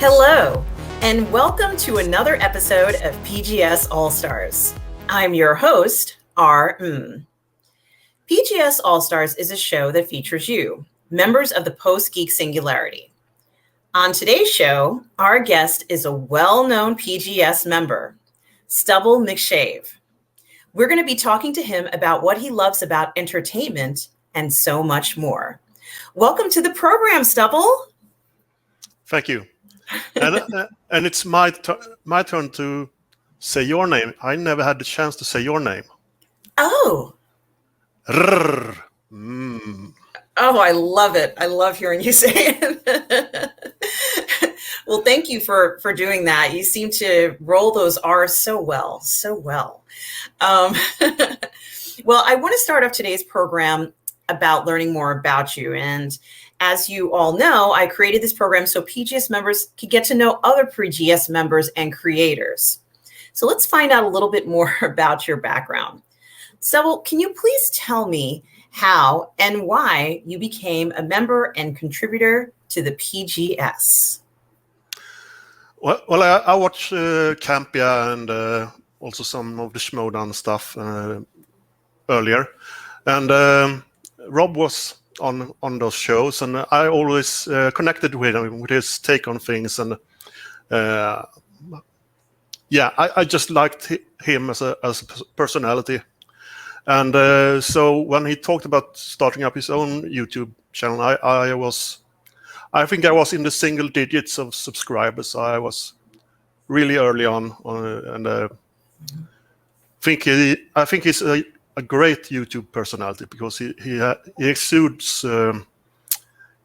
Hello, and welcome to another episode of PGS All-Stars. I'm your host, Rrr Mmmm. PGS All-Stars is a show that features you, members of the Post-Geek Singularity. On today's show, our guest is a well-known PGS member, Stubble McShave. We're going to be talking to him about what he loves about entertainment and so much more. Welcome to the program, Stubble. Thank you. And it's my turn to say your name. I never had the chance to say your name. Oh. Rrr Mmmm. Oh, I love it. I love hearing you say it. Well, thank you for doing that. You seem to roll those R's so well, so well. Well, I want to start off today's program about learning more about you. And as you all know, I created this program so PGS members could get to know other PGS members and creators. So let's find out a little bit more about your background. Stubble, can you please tell me how and why you became a member and contributor to the PGS? Well, I watch Campia and also some of the Schmodown stuff earlier. And Rob was on those shows, and I always connected with him with his take on things. And yeah, I just liked him as a personality. And so when he talked about starting up his own YouTube channel, I think I was in the single digits of subscribers. I was really early on, and I think he's a great YouTube personality because he exudes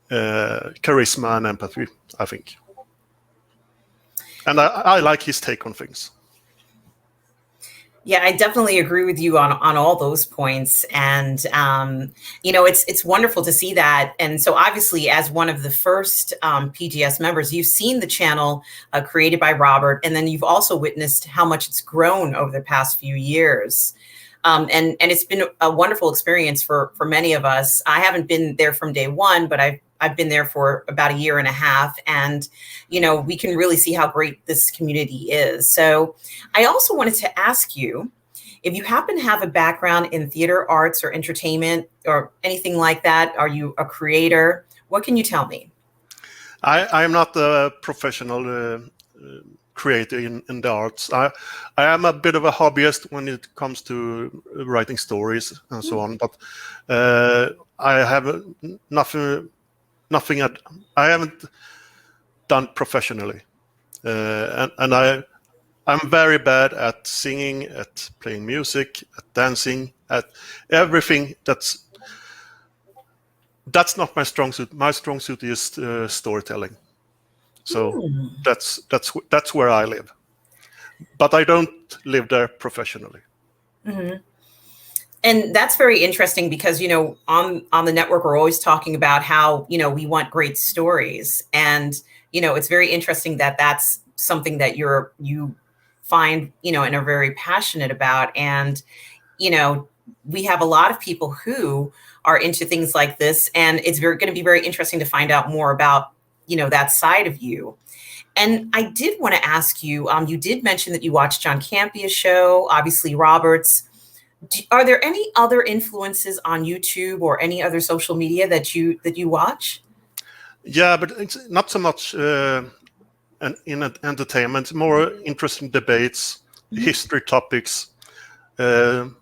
charisma and empathy, I think. And I like his take on things. Yeah, I definitely agree with you on all those points. And, you know, it's wonderful to see that. And so obviously, as one of the first PGS members, you've seen the channel created by Robert, and then you've also witnessed how much it's grown over the past few years. And it's been a wonderful experience for many of us. I haven't been there from day one, but I've been there for about a year and a half. And, you know, we can really see how great this community is. So I also wanted to ask you, if you happen to have a background in theater arts or entertainment or anything like that, are you a creator? What can you tell me? I'm not a professional creator in the arts. I am a bit of a hobbyist when it comes to writing stories and so on, but I have nothing I haven't done professionally, and I'm very bad at singing, at playing music, at dancing, at everything. That's not my strong suit. My strong suit is storytelling. So that's where I live, but I don't live there professionally. Mm-hmm. And that's very interesting because, you know, on the network, we're always talking about how, you know, we want great stories. And, you know, it's very interesting that that's something that you find, you know, and are very passionate about. And, you know, we have a lot of people who are into things like this. And it's going to be very interesting to find out more about, you know, that side of you. And I did want to ask you, you did mention that you watched John Campia's show, obviously Robert's. Are there any other influences on YouTube or any other social media that you watch? Yeah, but it's not so much in entertainment, more interesting debates, history topics,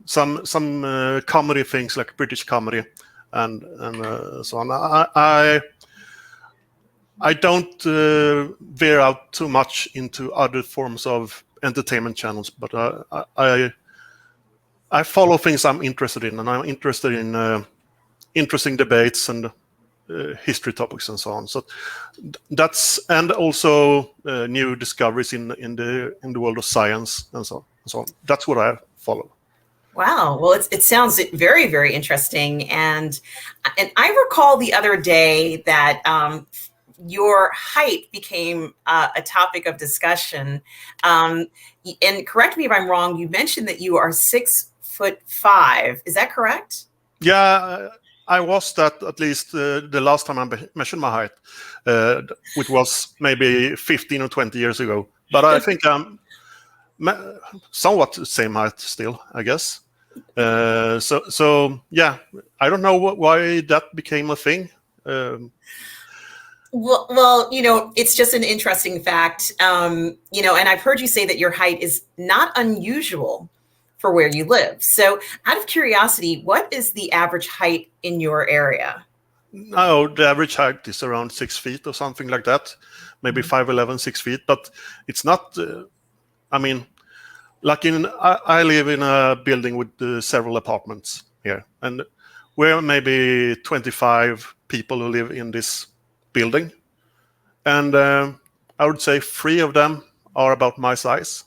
some comedy things like British comedy and so on. I don't veer out too much into other forms of entertainment channels, but I follow things I'm interested in, and I'm interested in interesting debates and history topics and so on. So that's, and also new discoveries in the world of science and so on. That's what I follow. Wow. Well, it sounds very, very interesting. And I recall the other day that your height became a topic of discussion. And correct me if I'm wrong, you mentioned that you are 6'5". Is that correct? Yeah, I was that at least the last time I measured my height, which was maybe 15 or 20 years ago. But I think I'm somewhat the same height still, I guess. So yeah, I don't know why that became a thing. Well, it's just an interesting fact, and I've heard you say that your height is not unusual for where you live. So out of curiosity, what is the average height in your area? No, the average height is around 6 feet or something like that, maybe 5'11", 6 feet. But it's not. I mean, like I live in a building with several apartments here, and we're maybe 25 people who live in this building, and I would say 3 of them are about my size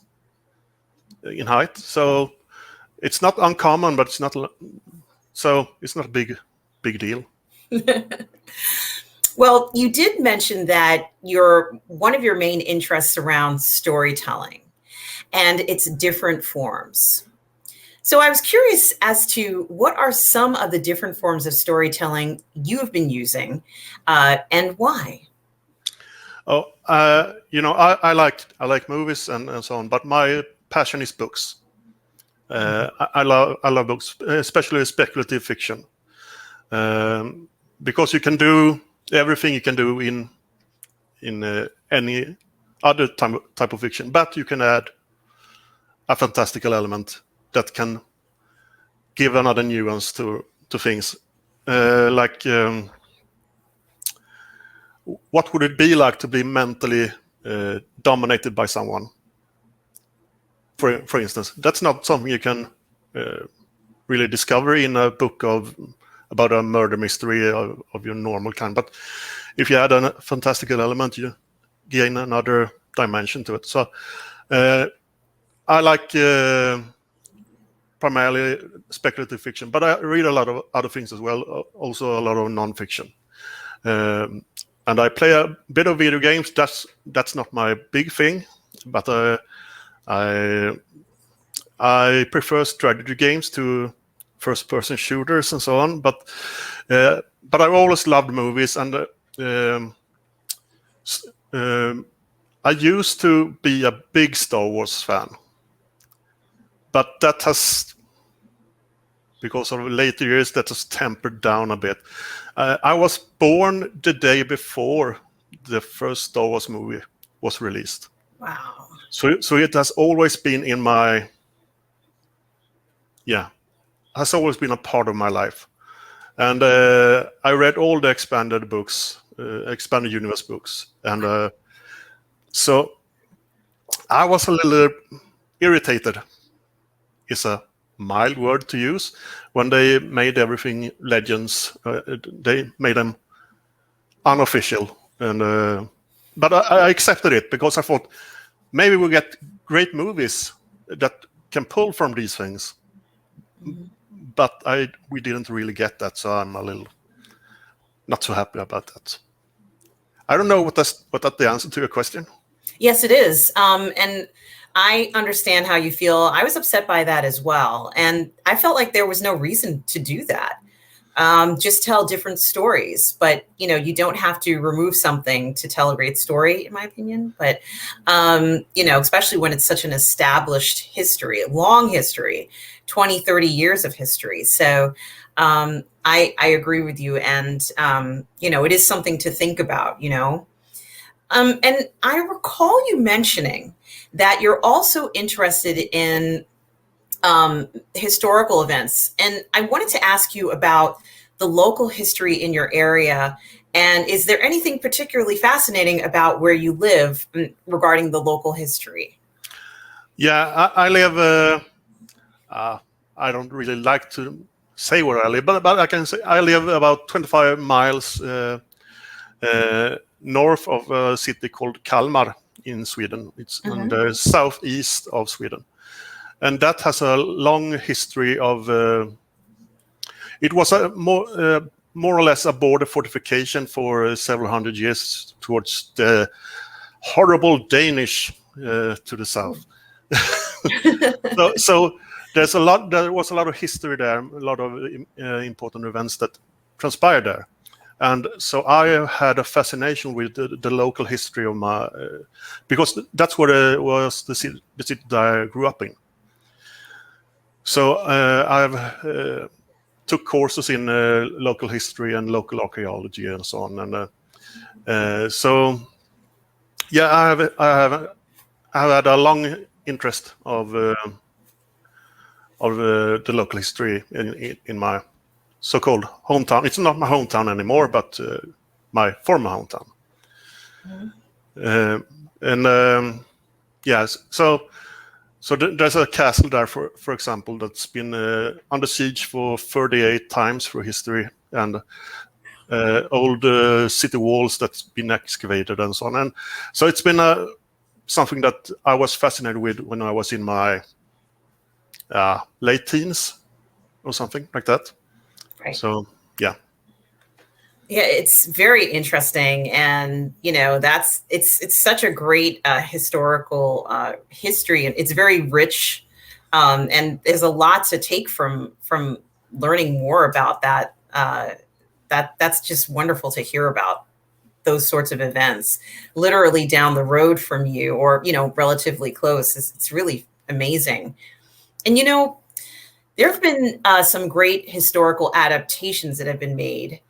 in height. So it's not uncommon, but it's not a big deal. Well, you did mention that one of your main interests around storytelling and its different forms. So I was curious as to what are some of the different forms of storytelling you have been using, and why? Oh, I like movies and so on, but my passion is books. I love books, especially speculative fiction, because you can do everything you can do in any other type of fiction, but you can add a fantastical element that can give another nuance to things. What would it be like to be mentally dominated by someone? For instance, that's not something you can really discover in a book about a murder mystery of your normal kind. But if you add a fantastical element, you gain another dimension to it. So I like primarily speculative fiction, but I read a lot of other things as well, also a lot of non-fiction. And I play a bit of video games. That's not my big thing, but I prefer strategy games to first-person shooters and so on. But I've always loved movies, and I used to be a big Star Wars fan, but that has, because of later years, that has tempered down a bit. I was born the day before the first Star Wars movie was released. Wow. So it has always been in my, has always been a part of my life. And I read all the expanded books, expanded universe books. And so I was a little irritated, is a mild word to use, when they made everything legends. They made them unofficial. And but I accepted it because I thought maybe we'll get great movies that can pull from these things. Mm-hmm. But we didn't really get that, so I'm a little not so happy about that. I don't know what that's the answer to your question. Yes, it is. And I understand how you feel. I was upset by that as well. And I felt like there was no reason to do that. Just tell different stories. But, you don't have to remove something to tell a great story, in my opinion. But, especially when it's such an established history, a long history, 20, 30 years of history. So I agree with you. And, it is something to think about, And I recall you mentioning that you're also interested in historical events. And I wanted to ask you about the local history in your area. And is there anything particularly fascinating about where you live regarding the local history? Yeah, I live, I don't really like to say where I live, but I can say I live about 25 miles north of a city called Kalmar in Sweden. It's in the southeast of Sweden. And that has a long history of, it was a more or less a border fortification for several hundred years towards the horrible Danish to the south. So there was a lot of history there, a lot of important events that transpired there. And so I had a fascination with the local history of my, because that's what was the city that I grew up in. So I've took courses in local history and local archaeology and so on. And so, yeah, I have had a long interest of the local history in my so-called hometown. It's not my hometown anymore, but my former hometown. Mm-hmm. Yes, so there's a castle there, for example, that's been under siege for 38 times for history, and old city walls that's been excavated and so on. And so it's been something that I was fascinated with when I was in my late teens or something like that. Right. So, yeah. Yeah, it's very interesting, and it's such a great historical history, and it's very rich, and there's a lot to take from learning more about that. That's just wonderful to hear about those sorts of events, literally down the road from you, or relatively close. It's really amazing, and there have been some great historical adaptations that have been made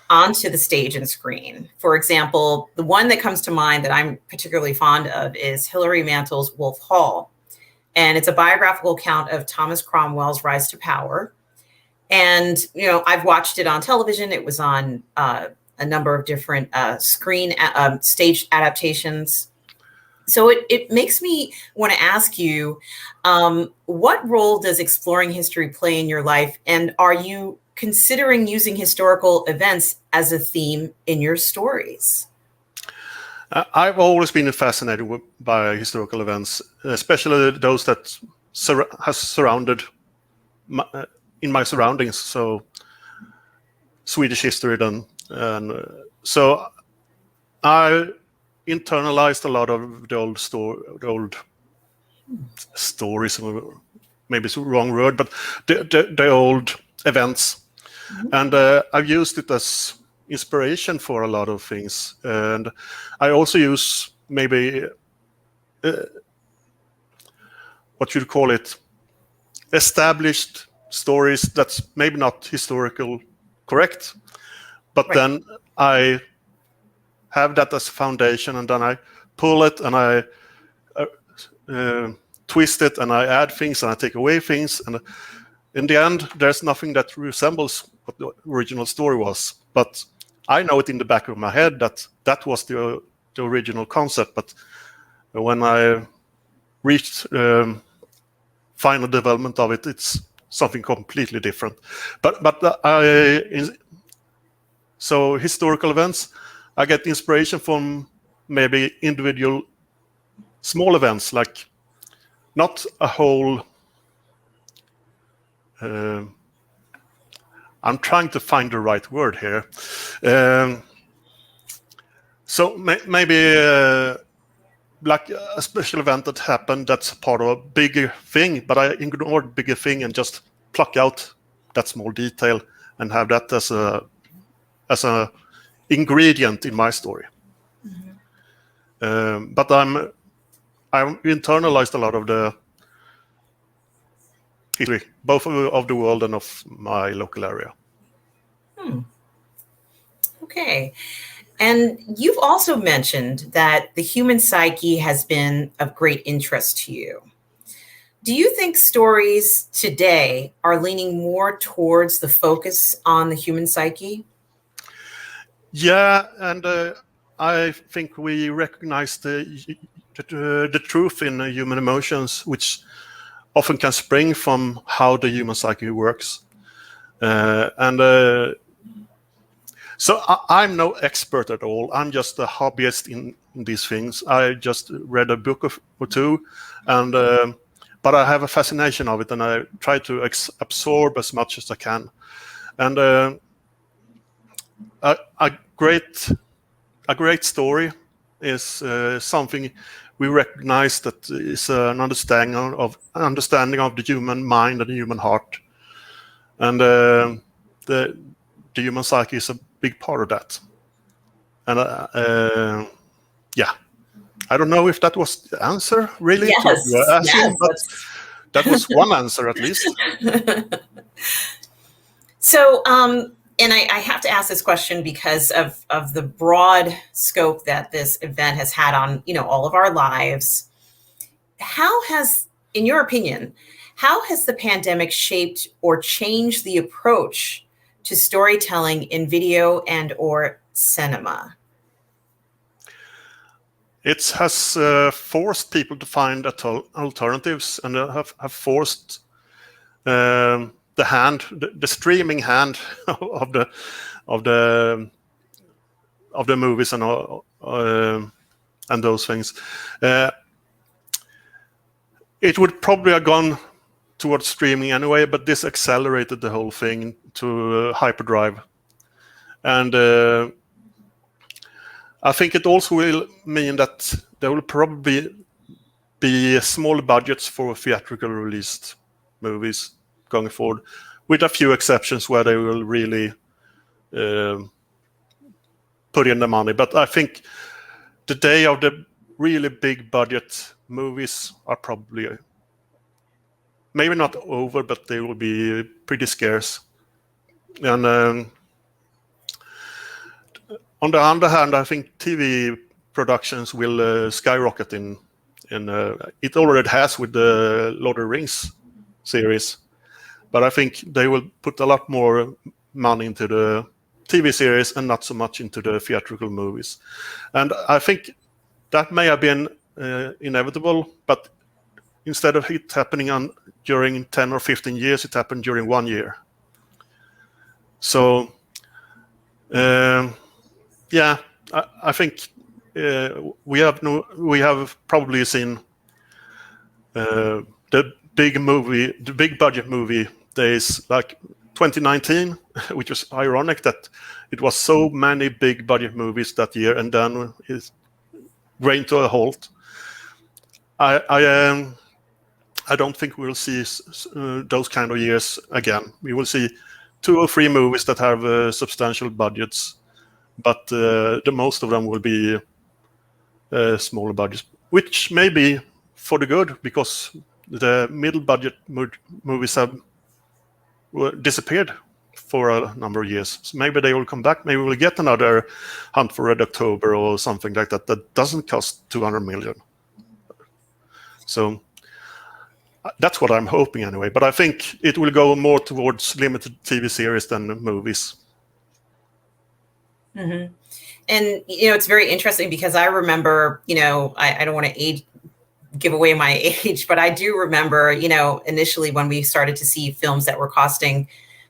onto the stage and screen. For example, the one that comes to mind that I'm particularly fond of is Hilary Mantel's Wolf Hall. And it's a biographical account of Thomas Cromwell's rise to power. And, I've watched it on television. It was on a number of different stage adaptations. So it makes me want to ask you, what role does exploring history play in your life? And are you considering using historical events as a theme in your stories? I've always been fascinated by historical events, especially those that has surrounded in my surroundings. So Swedish history then, and so I internalized a lot of the old stories. Maybe it's the wrong word, but the old events. Mm-hmm. And I've used it as inspiration for a lot of things. And I also use maybe, what you'd call it, established stories that's maybe not historical correct, but right. Then I have that as a foundation, and then I pull it and I twist it, and I add things and I take away things, and in the end, there's nothing that resembles what the original story was. But I know it in the back of my head that was the original concept. But when I reached final development of it, it's something completely different. So historical events, I get inspiration from maybe individual small events, like not a whole. I'm trying to find the right word here. So maybe like a special event that happened that's part of a bigger thing, but I ignored the bigger thing and just pluck out that small detail and have that as a ingredient in my story. Mm-hmm. But I've internalized a lot of the history, both of the world and of my local area. Okay. And you've also mentioned that the human psyche has been of great interest to you. Do you think stories today are leaning more towards the focus on the human psyche? Yeah, and I think we recognize the truth in human emotions, which often can spring from how the human psyche works. So I'm no expert at all. I'm just a hobbyist in these things. I just read a book or two, and but I have a fascination of it, and I try to absorb as much as I can. And a great story is something we recognize that is an understanding of the human mind and the human heart, and the human psyche is a big part of that. And yeah, I don't know if that was the answer really to what you were asking, but that was one answer at least. So, and I have to ask this question because of the broad scope that this event has had on, all of our lives. How has, in your opinion, how has the pandemic shaped or changed the approach to storytelling in video and or cinema? It has forced people to find alternatives, and have forced the streaming hand of the movies and those things. It would probably have gone towards streaming anyway, but this accelerated the whole thing to hyperdrive. And I think it also will mean that there will probably be small budgets for theatrical released movies going forward, with a few exceptions where they will really put in the money. But I think the day of the really big budget movies are probably maybe not over, but they will be pretty scarce. And on the other hand, I think TV productions will skyrocket in it already has with the Lord of the Rings series, but I think they will put a lot more money into the TV series and not so much into the theatrical movies. And I think that may have been inevitable, but instead of it happening during 10 or 15 years, it happened during 1 year. So yeah, I think we have probably seen the big budget movie days like 2019, which was ironic that it was so many big budget movies that year, and then it rained to a halt. I don't think we'll see those kind of years again. We will see 2 or 3 movies that have substantial budgets, but the most of them will be smaller budgets, which may be for the good, because the middle budget movies have disappeared for a number of years. So maybe they will come back. Maybe we'll get another Hunt for Red October or something like that that doesn't cost 200 million. So that's what I'm hoping anyway. But I think it will go more towards limited TV series than movies. Mm-hmm. And, it's very interesting because I remember, I don't want to give away my age, but I do remember, initially when we started to see films that were costing,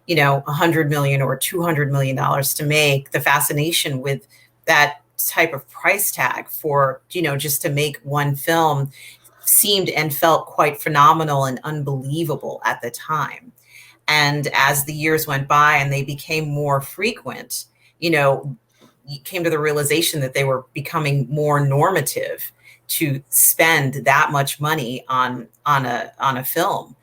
$100 million or $200 million to make, the fascination with that type of price tag for, just to make one film seemed and felt quite phenomenal and unbelievable at the time. And as the years went by and they became more frequent, you came to the realization that they were becoming more normative to spend that much money on a film.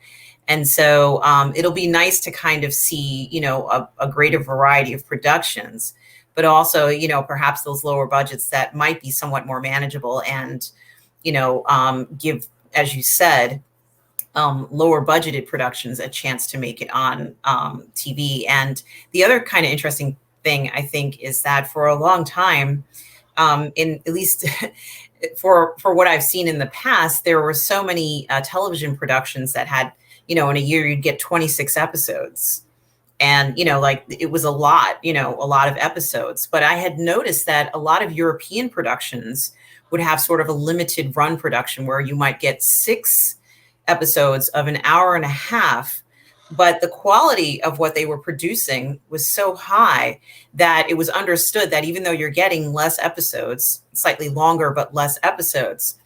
And so it'll be nice to kind of see, a greater variety of productions, but also, perhaps those lower budgets that might be somewhat more manageable and, give, as you said, lower budgeted productions a chance to make it on TV. And the other kind of interesting thing, I think, is that for a long time, in at least for what I've seen in the past, there were so many television productions that had, in a year you'd get 26 episodes. And, it was a lot of episodes. But I had noticed that a lot of European productions would have sort of a limited run production where you might get 6 episodes of an hour and a half. But the quality of what they were producing was so high that it was understood that even though you're getting less episodes, slightly longer but less episodes,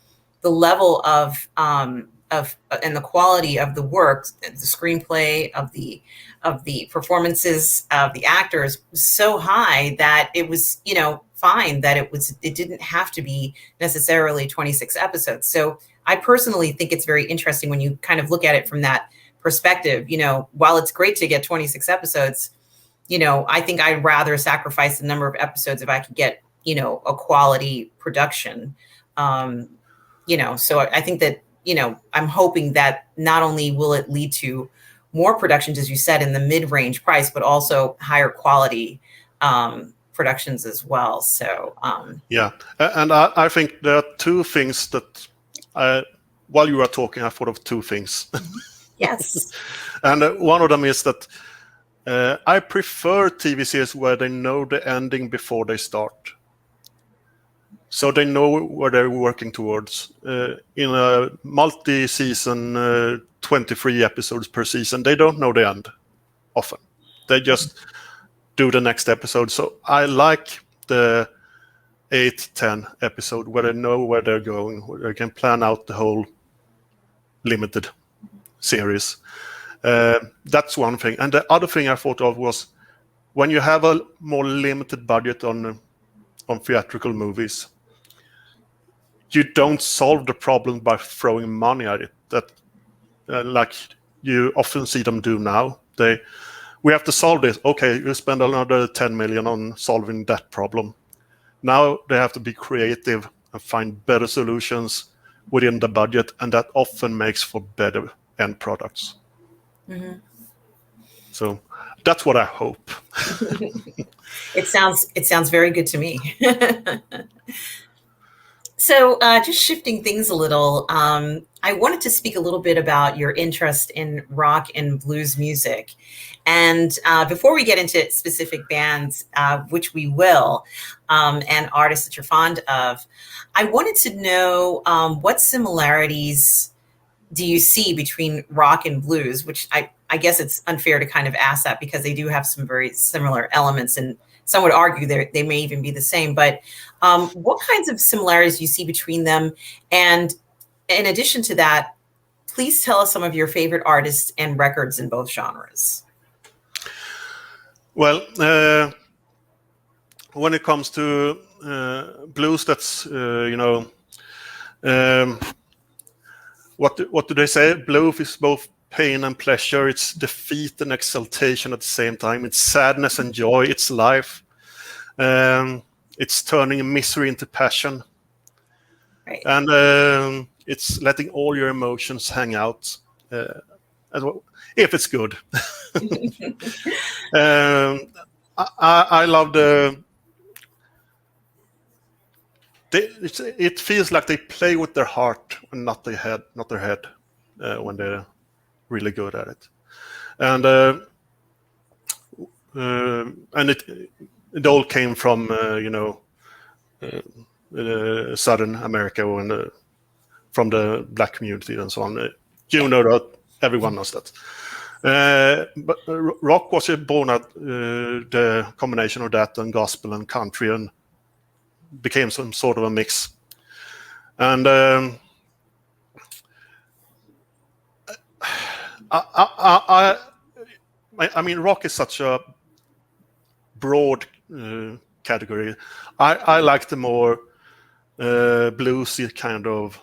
the level of and the quality of the work, the screenplay, of the performances of the actors was so high that it was, fine, that it didn't have to be necessarily 26 episodes. So I personally think it's very interesting when you kind of look at it from that perspective. While it's great to get 26 episodes, I think I'd rather sacrifice the number of episodes if I could get, a quality production. So I think that, I'm hoping that not only will it lead to more productions, as you said, in the mid-range price, but also higher quality productions as well. So yeah, and I think there are two things that while you are talking, I thought of two things. yes. And one of them is that I prefer TV series where they know the ending before they start. So they know where they're working towards. In a multi-season, 23 episodes per season, they don't know the end often. They just do the next episode. So I like the 8-10 episode where they know where they're going, where they can plan out the whole limited series. That's one thing. And the other thing I thought of was when you have a more limited budget on theatrical movies, you don't solve the problem by throwing money at it. That like you often see them do now. We have to solve this. Okay, you spend another 10 million on solving that problem. Now they have to be creative and find better solutions within the budget, and that often makes for better end products. Mm-hmm. So that's what I hope. It sounds very good to me. So just shifting things a little, I wanted to speak a little bit about your interest in rock and blues music. And before we get into specific bands, which we will, and artists that you're fond of, I wanted to know what similarities do you see between rock and blues, which I guess it's unfair to kind of ask that because they do have some very similar elements, and some would argue they may even be the same. But what kinds of similarities do you see between them? And in addition to that, please tell us some of your favorite artists and records in both genres. Well, when it comes to blues, that's what do they say? Blues is both pain and pleasure. It's defeat and exaltation at the same time. It's sadness and joy. It's life. It's turning misery into passion. Right. And it's letting all your emotions hang out, as well, if it's good. I love it feels like they play with their heart and not their head, when they're really good at it. And it all came from Southern America, from the black community and so on. Know that, everyone knows that. But rock was born at the combination of that and gospel and country, and became some sort of a mix. And I mean, rock is such a broad category. I like the more bluesy kind of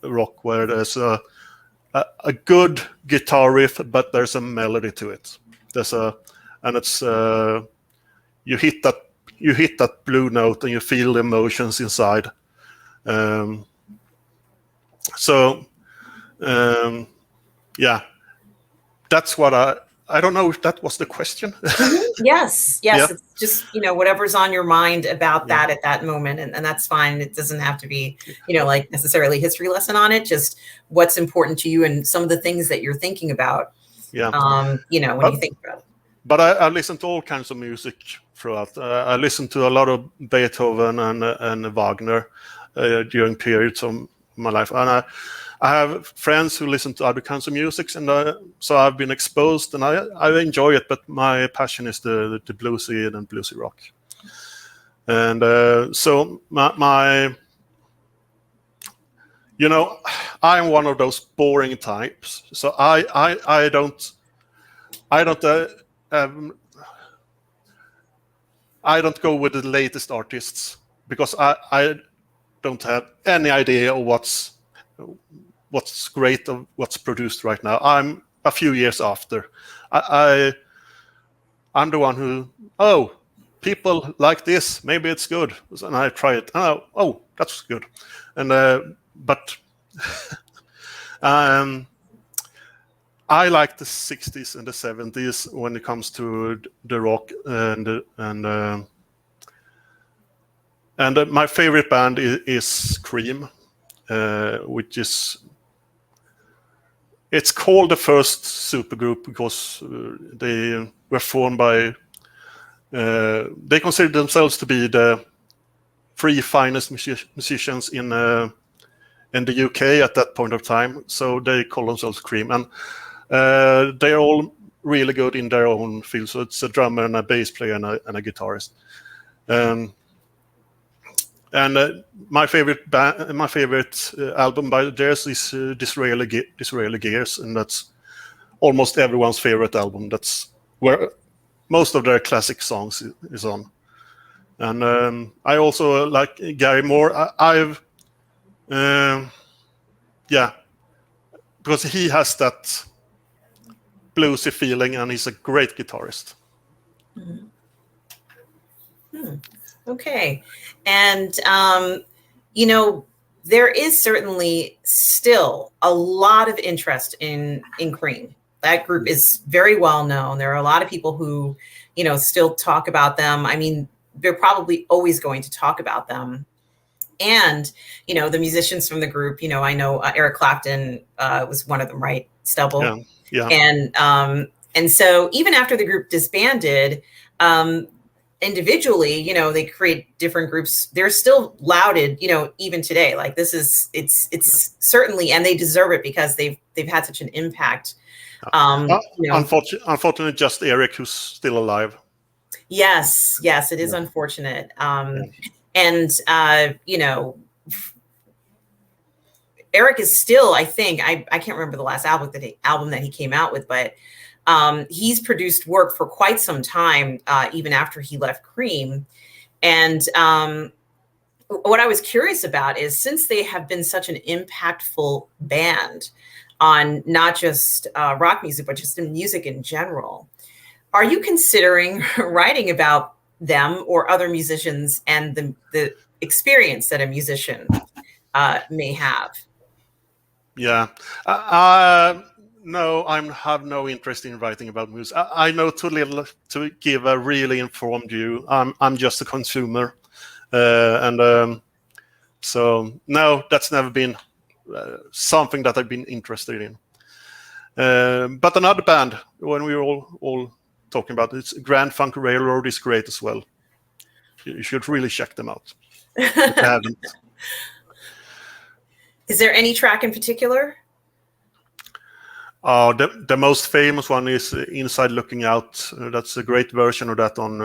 rock, where there's a good guitar riff, but there's a melody to it. You hit that blue note and you feel the emotions inside. Yeah, that's what I don't know if that was the question. Yes. Yeah. It's just, whatever's on your mind about that at that moment. And that's fine. It doesn't have to be, like necessarily a history lesson on it, just what's important to you and some of the things that you're thinking about. Yeah. When you think about it. But I listen to all kinds of music throughout. I listen to a lot of Beethoven and Wagner during periods of my life. And I have friends who listen to other kinds of music, and so I've been exposed, and I enjoy it. But my passion is the bluesy and bluesy rock. And so I'm one of those boring types. So I don't go with the latest artists, because I don't have any idea of what's great of what's produced right now. I'm a few years after. I I'm the one who, oh, people like this, maybe it's good, and I try it. Oh, that's good, and but I like the 60s and the 70s when it comes to the rock, and my favorite band is Cream, which is, it's called the first supergroup because they were formed by, they consider themselves to be the three finest musicians in the UK at that point of time. So they call themselves Cream, and they're all really good in their own field. So it's a drummer and a bass player and a guitarist. My favorite album by theirs is Disraeli Gears, and that's almost everyone's favorite album. That's where most of their classic songs is on. And I also like Gary Moore. Because he has that bluesy feeling, and he's a great guitarist. Okay. And, there is certainly still a lot of interest in Cream. That group is very well known. There are a lot of people who, still talk about them. I mean, they're probably always going to talk about them. And, the musicians from the group, I know Eric Clapton was one of them, right? Stubble. Yeah. And so even after the group disbanded, individually, they create different groups. They're still lauded, even today. Like it's certainly, and they deserve it because they've had such an impact. Unfortunately, just Eric who's still alive. Yes, it is unfortunate. And Eric is still, I think, I can't remember the last album that he came out with, but he's produced work for quite some time, even after he left Cream. And what I was curious about is, since they have been such an impactful band on not just rock music, but just in music in general, are you considering writing about them or other musicians and the experience that a musician may have? Yeah. No, I have no interest in writing about music. I know too little to give a really informed view. I'm just a consumer, so no, that's never been something that I've been interested in. But another band, when we were all talking about it, it's Grand Funk Railroad is great as well. You should really check them out if you haven't. Is there any track in particular? The most famous one is Inside Looking Out. That's a great version of that on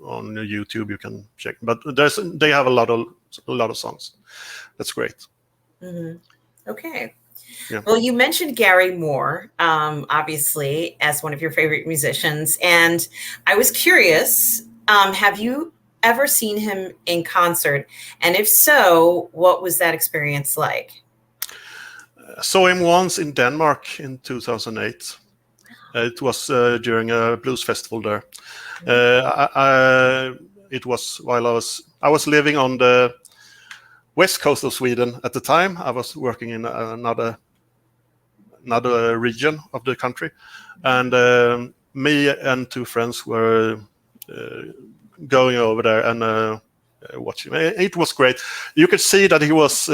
YouTube. You can check, but they have a lot of songs. That's great. Mm-hmm. Okay. Yeah. Well, you mentioned Gary Moore, obviously, as one of your favorite musicians, and I was curious, have you ever seen him in concert? And if so, what was that experience like? Saw him once in Denmark in 2008. It was during a blues festival there. It was while I was living on the west coast of Sweden at the time. I was working in another region of the country, and me and two friends were going over there and watching. It was great. You could see that he was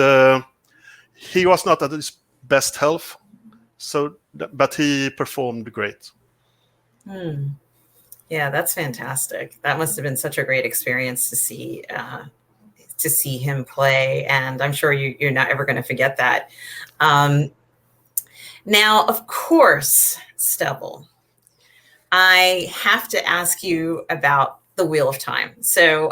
not at his best health, but he performed great. Yeah, that's fantastic. That must have been such a great experience to see him play, and I'm sure you're not ever going to forget that. Now, of course, Stubble, I have to ask you about the Wheel of Time. So,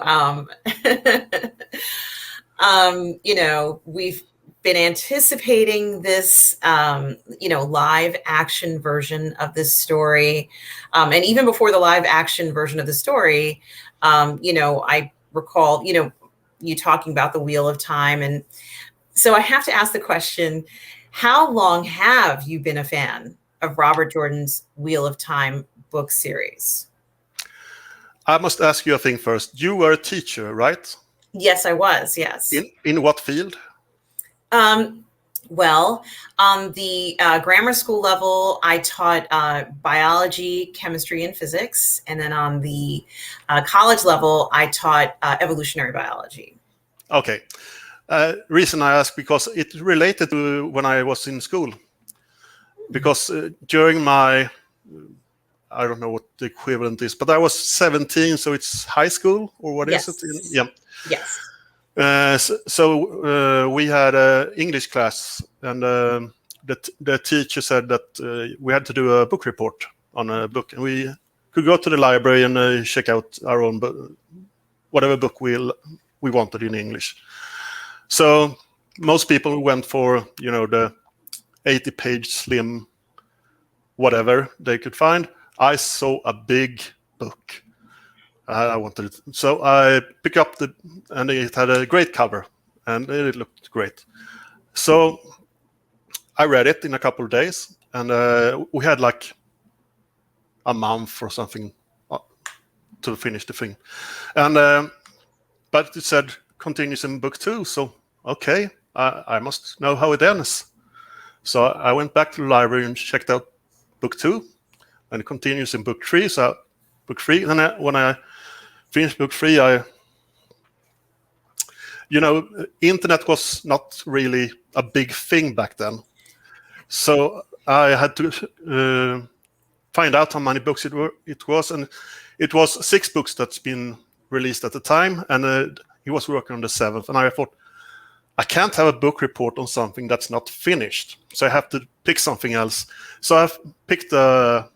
we've been anticipating this, live action version of this story. And even before the live action version of the story, I recall, you talking about the Wheel of Time. And so I have to ask the question, how long have you been a fan of Robert Jordan's Wheel of Time book series? I must ask you a thing first. You were a teacher, right? Yes, I was. Yes. In what field? Well, on the grammar school level, I taught biology, chemistry, and physics. And then on the college level, I taught evolutionary biology. Okay. Reason I ask, because it related to when I was in school. Because during my, I don't know what the equivalent is, but I was 17, so it's high school, or what is it? Yeah. Yes. So we had an English class, and the teacher said that we had to do a book report on a book, and we could go to the library and check out our own book, whatever book we wanted in English. So most people went for, the 80-page slim, whatever they could find. I saw a big book. I wanted it. So I picked up and it had a great cover, and it looked great. So I read it in a couple of days, and we had like a month or something to finish the thing. And but it said continues in book 2, so okay, I must know how it ends. So I went back to the library and checked out book 2, and it continues in book 3. So book 3, and when I finished book 3, internet was not really a big thing back then. So I had to find out how many books it was, and it was 6 books that's been released at the time, and he was working on the 7th, and I thought, I can't have a book report on something that's not finished, so I have to pick something else. So I picked a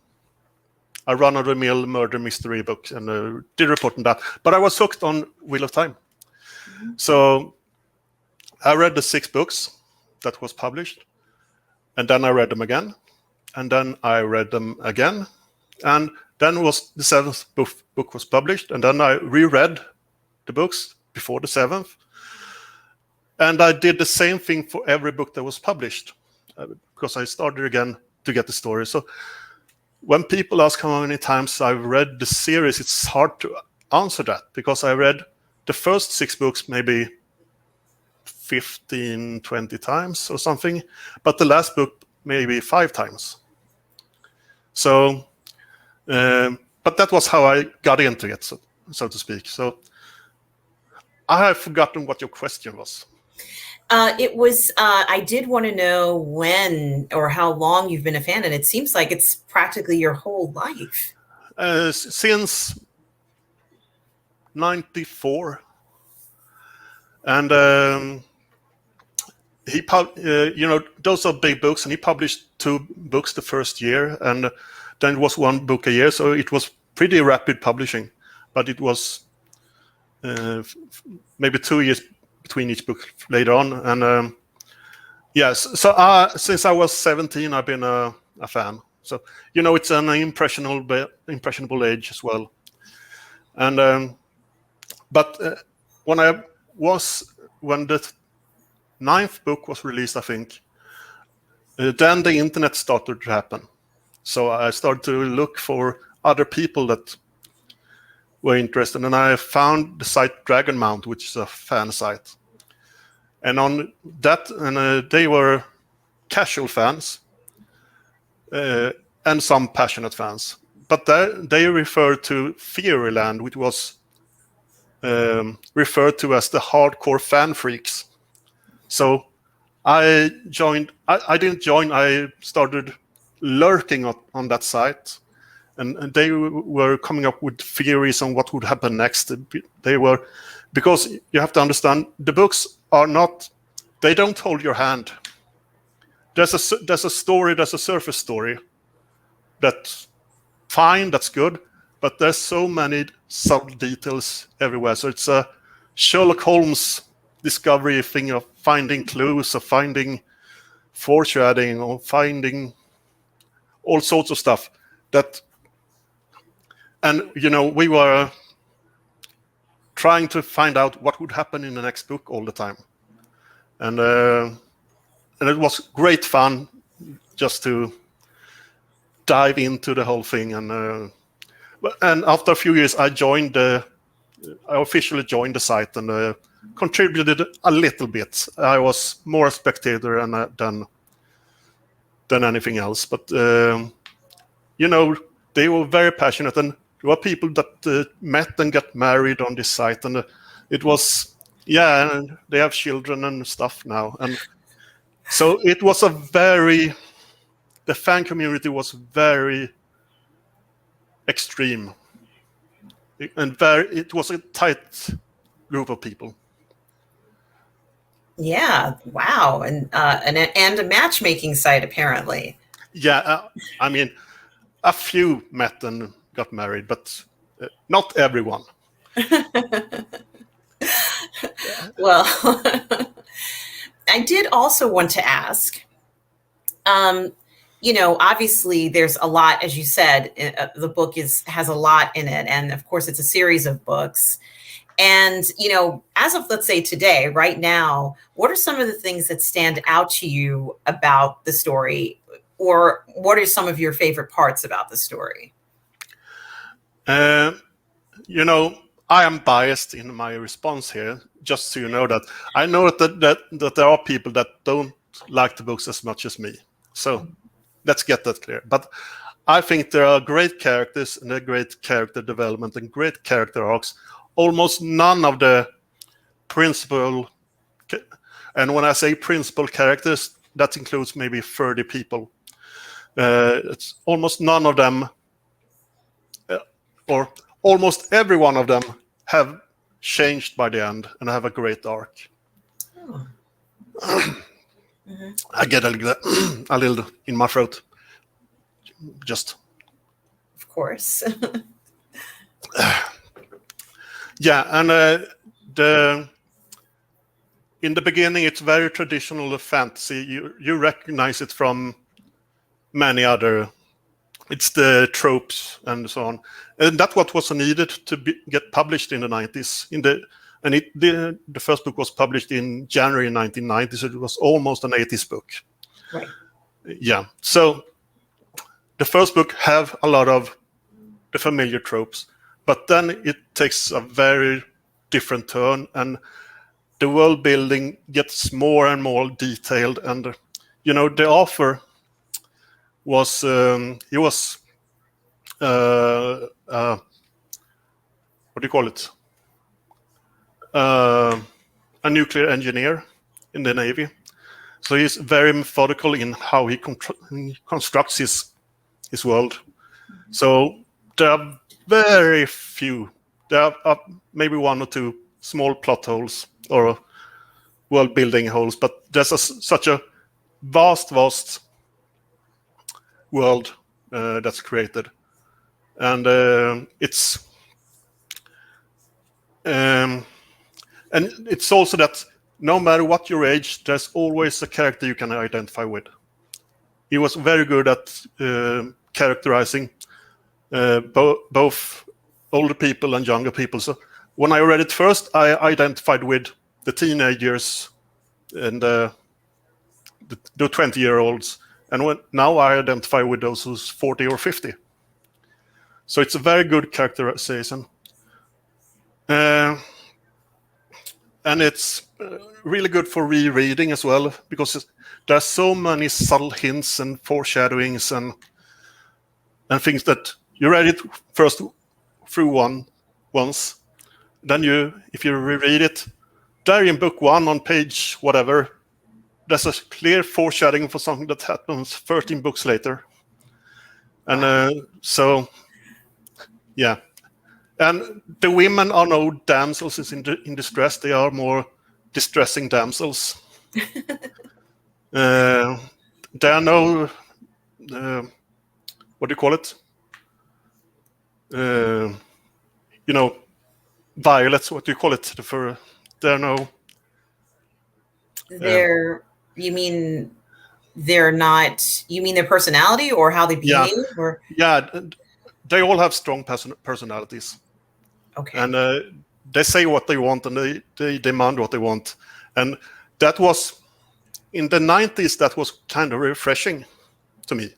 run-of-the-mill murder mystery book and did a report on that. But I was hooked on Wheel of Time. So I read the 6 books that was published, and then I read them again, and then I read them again, and then was the 7th book was published, and then I reread the books before the 7th, and I did the same thing for every book that was published, because I started again to get the story. So when people ask how many times I've read the series, it's hard to answer that, because I read the first 6 books maybe 15, 20 times or something, but the last book maybe 5 times. So, but that was how I got into it, so to speak. So I have forgotten what your question was. It was, I did want to know when or how long you've been a fan, and it seems like it's practically your whole life. Since 94. And those are big books, and he published 2 books the first year, and then it was 1 book a year, so it was pretty rapid publishing, but it was maybe 2 years between each book later on. And yes, so since I was 17, I've been a fan. So it's an impressionable age as well. And but when the 9th book was released, I think, then the internet started to happen. So I started to look for other people that were interested, and I found the site Dragon Mount, which is a fan site. And on that, and they were casual fans and some passionate fans. But they referred to Fairyland, which was referred to as the hardcore fan freaks. So I joined. I didn't join. I started lurking on that site, and they were coming up with theories on what would happen next. They were, because you have to understand, the books are not. They don't hold your hand. There's a story. There's a surface story. That's fine. That's good. But there's so many subtle details everywhere. So it's a Sherlock Holmes discovery thing of finding clues, of finding foreshadowing, or finding all sorts of stuff. And we were trying to find out what would happen in the next book all the time, and it was great fun just to dive into the whole thing. And And after a few years, I officially joined the site and contributed a little bit. I was more a spectator than anything else. But they were very passionate, and there were people that met and got married on this site, and it was and they have children and stuff now, and so it was the fan community was very extreme, and it was a tight group of people. Yeah, wow, and a matchmaking site apparently. Yeah, I mean, a few met and got married, but not everyone. Well, I did also want to ask, obviously there's a lot, as you said, the book has a lot in it. And of course it's a series of books. And, as of, let's say today, right now, what are some of the things that stand out to you about the story, or what are some of your favorite parts about the story? I am biased in my response here, just so you know that. I know that there are people that don't like the books as much as me. So let's get that clear. But I think there are great characters and a great character development and great character arcs. Almost none of the principal, and when I say principal characters, that includes maybe 30 people. It's almost none of them, or almost every one of them, have changed by the end and have a great arc. Oh. I get a little in my throat. Just. Of course. Yeah, and in the beginning, it's very traditional fantasy. You recognize it from many other. It's the tropes and so on, and that's what was needed to get published in the 90s. The first book was published in January 1990, so it was almost an 80s book. Right. Yeah. So the first book have a lot of the familiar tropes, but then it takes a very different turn, and the world building gets more and more detailed. And the author was he was what do you call it? A nuclear engineer in the Navy. So he's very methodical in how he constructs his world. So there are very few. There are maybe one or two small plot holes or world building holes, but there's such a vast world that's created, and it's also that no matter what your age, there's always a character you can identify with. He was very good at characterizing both older people and younger people. So when I read it first, I identified with the teenagers and the 20-year-olds. And now I identify with those who's 40 or 50. So it's a very good characterization. And it's really good for rereading as well, because there's so many subtle hints and foreshadowings and things that you read it first through once. Then if you reread it, there in book 1 on page whatever, there's a clear foreshadowing for something that happens 13 books later. And so, yeah. And the women are no damsels in distress. They are more distressing damsels. There are no, what do you call it? Violets, what do you call it? There are no... You mean they're not, you mean their personality or how they behave? Yeah, or? Yeah, they all have strong personalities. Okay. And they say what they want, and they demand what they want. And that was, in the 90s, that was kind of refreshing to me.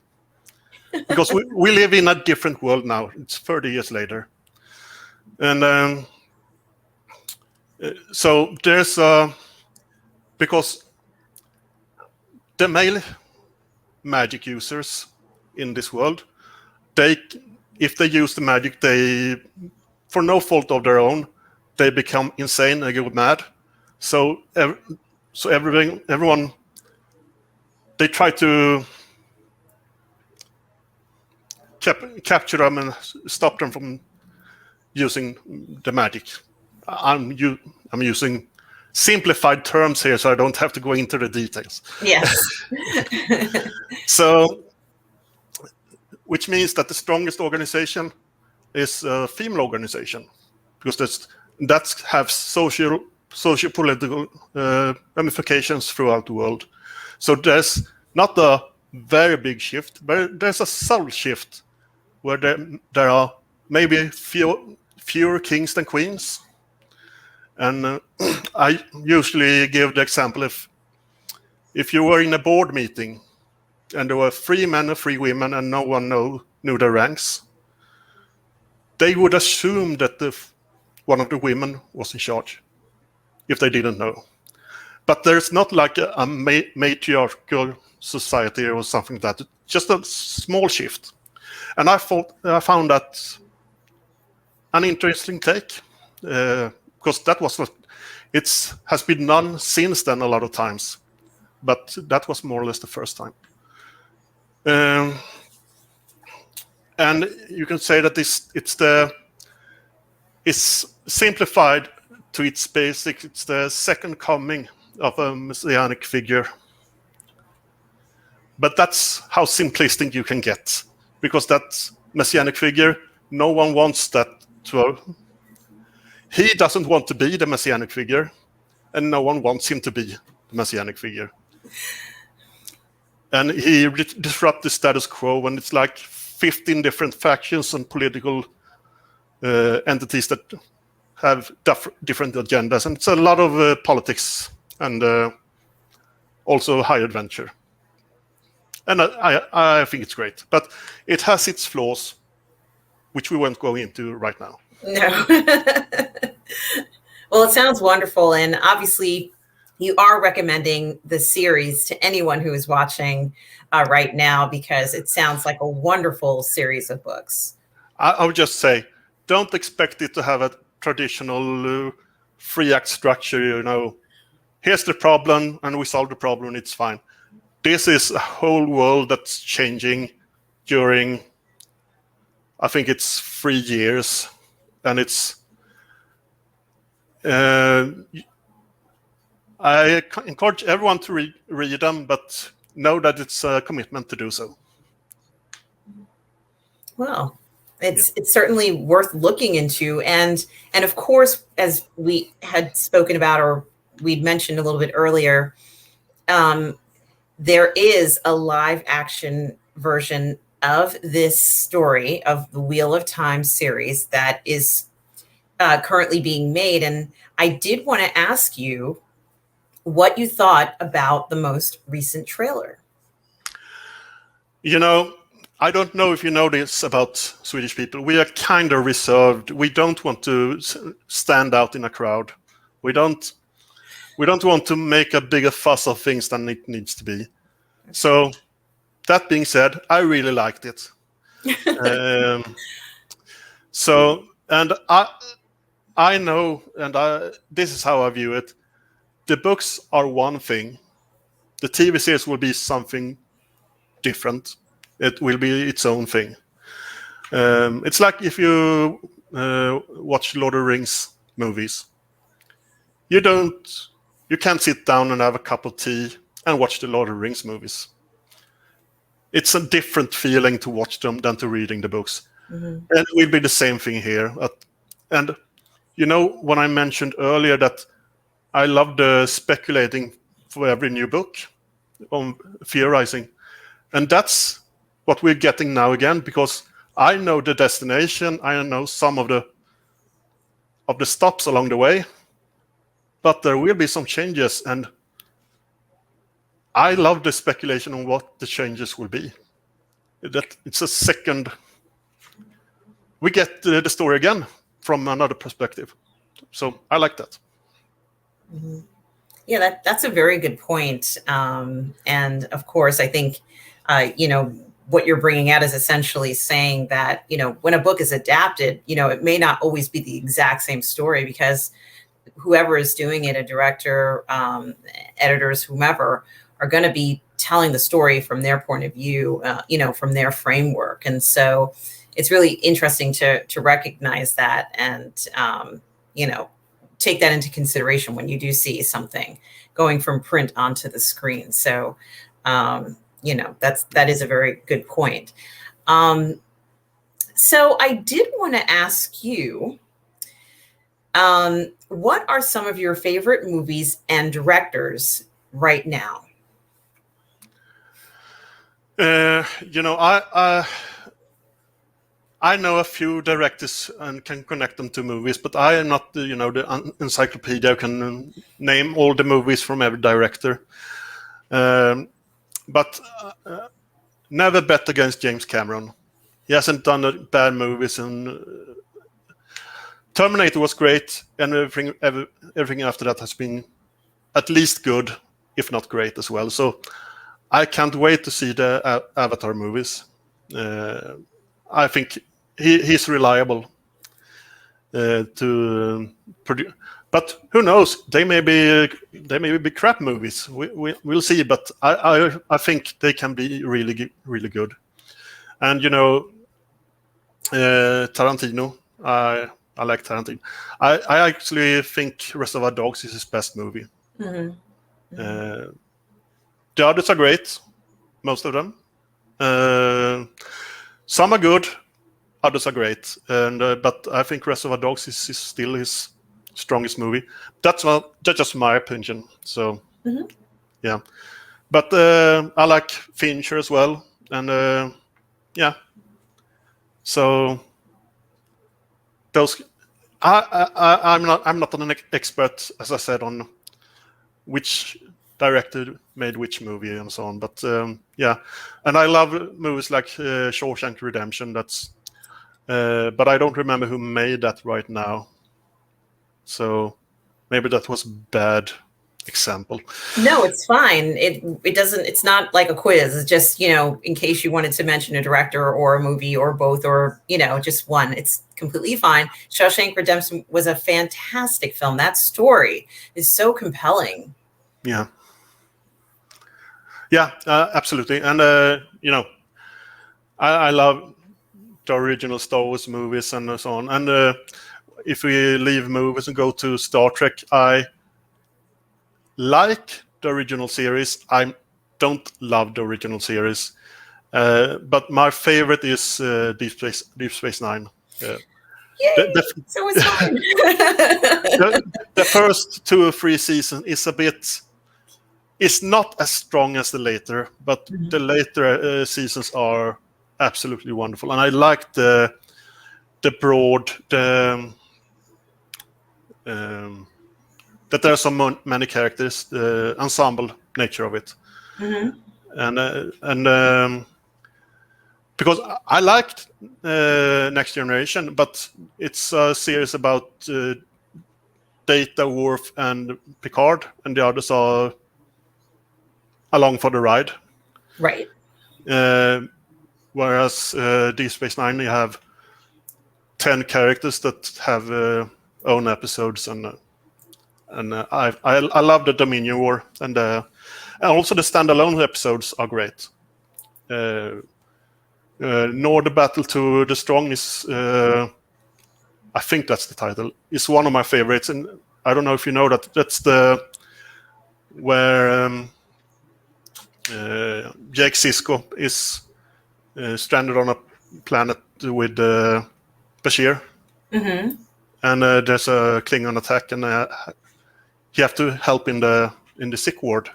because we live in a different world now. It's 30 years later. And so there's because the male magic users in this world, if they use the magic, they, for no fault of their own, they become insane and go mad. So everyone, they try to capture them and stop them from using the magic. I'm using simplified terms here, so I don't have to go into the details. Yes. So, which means that the strongest organization is a female organization, because that have socio-political ramifications throughout the world. So there's not a very big shift, but there's a subtle shift where there are maybe fewer kings than queens. And I usually give the example, if you were in a board meeting and there were 3 men and 3 women and no one knew their ranks, they would assume that one of the women was in charge if they didn't know. But there's not like a matriarchal society or something like that, just a small shift. And I found that an interesting take, because that was what it has been done since then a lot of times, but that was more or less the first time. And you can say that it's simplified to its basic. It's the second coming of a messianic figure, but that's how simplistic you can get, because that messianic figure, no one wants that to. He doesn't want to be the messianic figure, and no one wants him to be the messianic figure. And he disrupts the status quo, and it's like 15 different factions and political entities that have different agendas. And it's a lot of politics and also high adventure. And I think it's great. But it has its flaws, which we won't go into right now. No. Well, it sounds wonderful. And obviously, you are recommending the series to anyone who is watching right now, because it sounds like a wonderful series of books. I would just say, don't expect it to have a traditional 3-act structure, here's the problem and we solve the problem and it's fine. This is a whole world that's changing during, I think it's 3 years. And it's, I encourage everyone to read them, but know that it's a commitment to do so. Well, it's certainly worth looking into. And of course, as we had spoken about, or we'd mentioned a little bit earlier, there is a live action version of this story of the Wheel of Time series that is currently being made. And I did want to ask you what you thought about the most recent trailer. I don't know if you know this about Swedish people. We are kind of reserved. We don't want to stand out in a crowd. We don't want to make a bigger fuss of things than it needs to be. So that being said, I really liked it. And I know, and this is how I view it. The books are one thing. The TV series will be something different. It will be its own thing. It's like if you watch Lord of the Rings movies. You can't sit down and have a cup of tea and watch the Lord of the Rings movies. It's a different feeling to watch them than to reading the books. Mm-hmm. And it will be the same thing here. And when I mentioned earlier that I love the speculating for every new book, on theorizing, and that's what we're getting now again, because I know the destination, I know some of the stops along the way, but there will be some changes, and I love the speculation on what the changes will be. that it's a second. We get the story again from another perspective. So I like that. Mm-hmm. Yeah, that's a very good point. And of course, I think, what you're bringing out is essentially saying that, when a book is adapted, it may not always be the exact same story, because whoever is doing it, a director, editors, whomever, are going to be telling the story from their point of view, from their framework. And so it's really interesting to recognize that and, take that into consideration when you do see something going from print onto the screen. So, that is a very good point. So I did want to ask you, what are some of your favorite movies and directors right now? I know a few directors and can connect them to movies, but I am not the encyclopedia who can name all the movies from every director. But never bet against James Cameron. He hasn't done bad movies, and Terminator was great, and everything after that has been at least good, if not great as well. So I can't wait to see the Avatar movies. I think he's reliable to produce. But who knows? They may be crap movies. We'll see. But I think they can be really really good. And Tarantino. I like Tarantino. I actually think Reservoir Dogs is his best movie. Mm-hmm. Mm-hmm. The others are great, most of them. Some are good, others are great. And but I think Reservoir Dogs is still his strongest movie. That's just my opinion. So mm-hmm. Yeah, but I like Fincher as well, and yeah. So those, I'm not an expert, as I said, on which director made which movie and so on. But yeah, and I love movies like Shawshank Redemption. That's, but I don't remember who made that right now. So maybe that was bad example. No, it's fine. It doesn't. It's not like a quiz. It's just in case you wanted to mention a director or a movie or both or just one. It's completely fine. Shawshank Redemption was a fantastic film. That story is so compelling. Yeah. Yeah, absolutely. And I love the original Star Wars movies and so on. And if we leave movies and go to Star Trek, I like the original series. I don't love the original series, but my favorite is Deep Space Nine. Yay! So is mine. The first 2 or 3 seasons is it's not as strong as the later, but the later seasons are absolutely wonderful, and I like the broad that there are so many characters, the ensemble nature of it, and because I liked Next Generation, but it's a series about Data, Worf, and Picard, and the others are along for the ride. Right. Whereas Deep Space Nine, you have 10 characters that have own episodes, and I love the Dominion War, and also the standalone episodes are great. Nor the Battle to the Strong is, I think that's the title, is one of my favorites, and I don't know if you know that. That's the where Jake Sisko is stranded on a planet with Bashir, and there's a Klingon attack, and you have to help in the sick ward.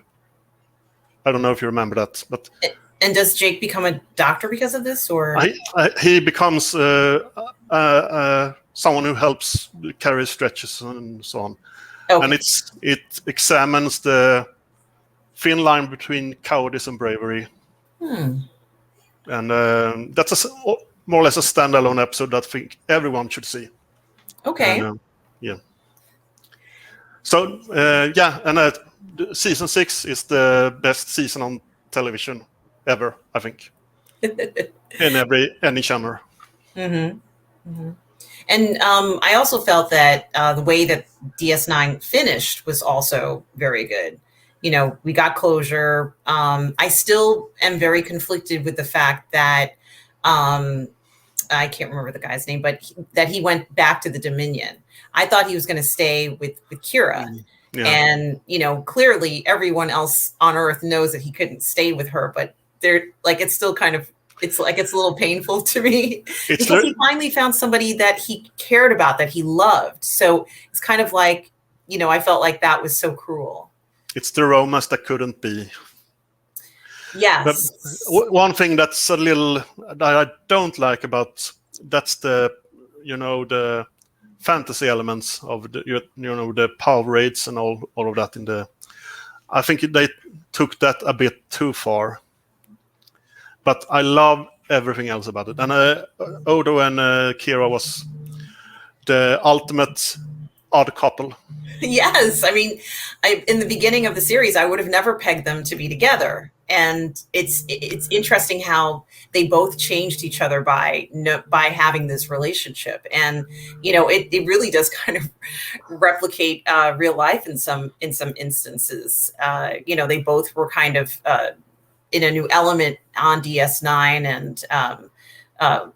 I don't know if you remember that, but and does Jake become a doctor because of this, or he becomes someone who helps carry stretchers and so on. Okay. And it examines the thin line between cowardice and bravery. and that's more or less a standalone episode that I think everyone should see. Okay. And, yeah. So and season 6 is the best season on television ever, I think, in any genre. Mm-hmm. Mm-hmm. And I also felt that the way that DS9 finished was also very good. You know, we got closure. I still am very conflicted with the fact that I can't remember the guy's name, but that he went back to the Dominion. I thought he was going to stay with Kira. Yeah. And, you know, clearly everyone else on Earth knows that he couldn't stay with her, but they're like, it's still kind of, it's like, it's a little painful to me because he finally found somebody that he cared about, that he loved. So it's kind of like, you know, I felt like that was so cruel. It's the romance that couldn't be. Yes. But one thing that's a little that I don't like about that's the, you know, the fantasy elements of the, you know, the power raids and all of that in the. I think they took that a bit too far. But I love everything else about it, and Odo and Kira was the ultimate odd couple. Yes, I mean, in the beginning of the series, I would have never pegged them to be together, and it's interesting how they both changed each other by having this relationship, and you know, it really does kind of replicate real life in some instances. You know, they both were kind of in a new element on DS9, and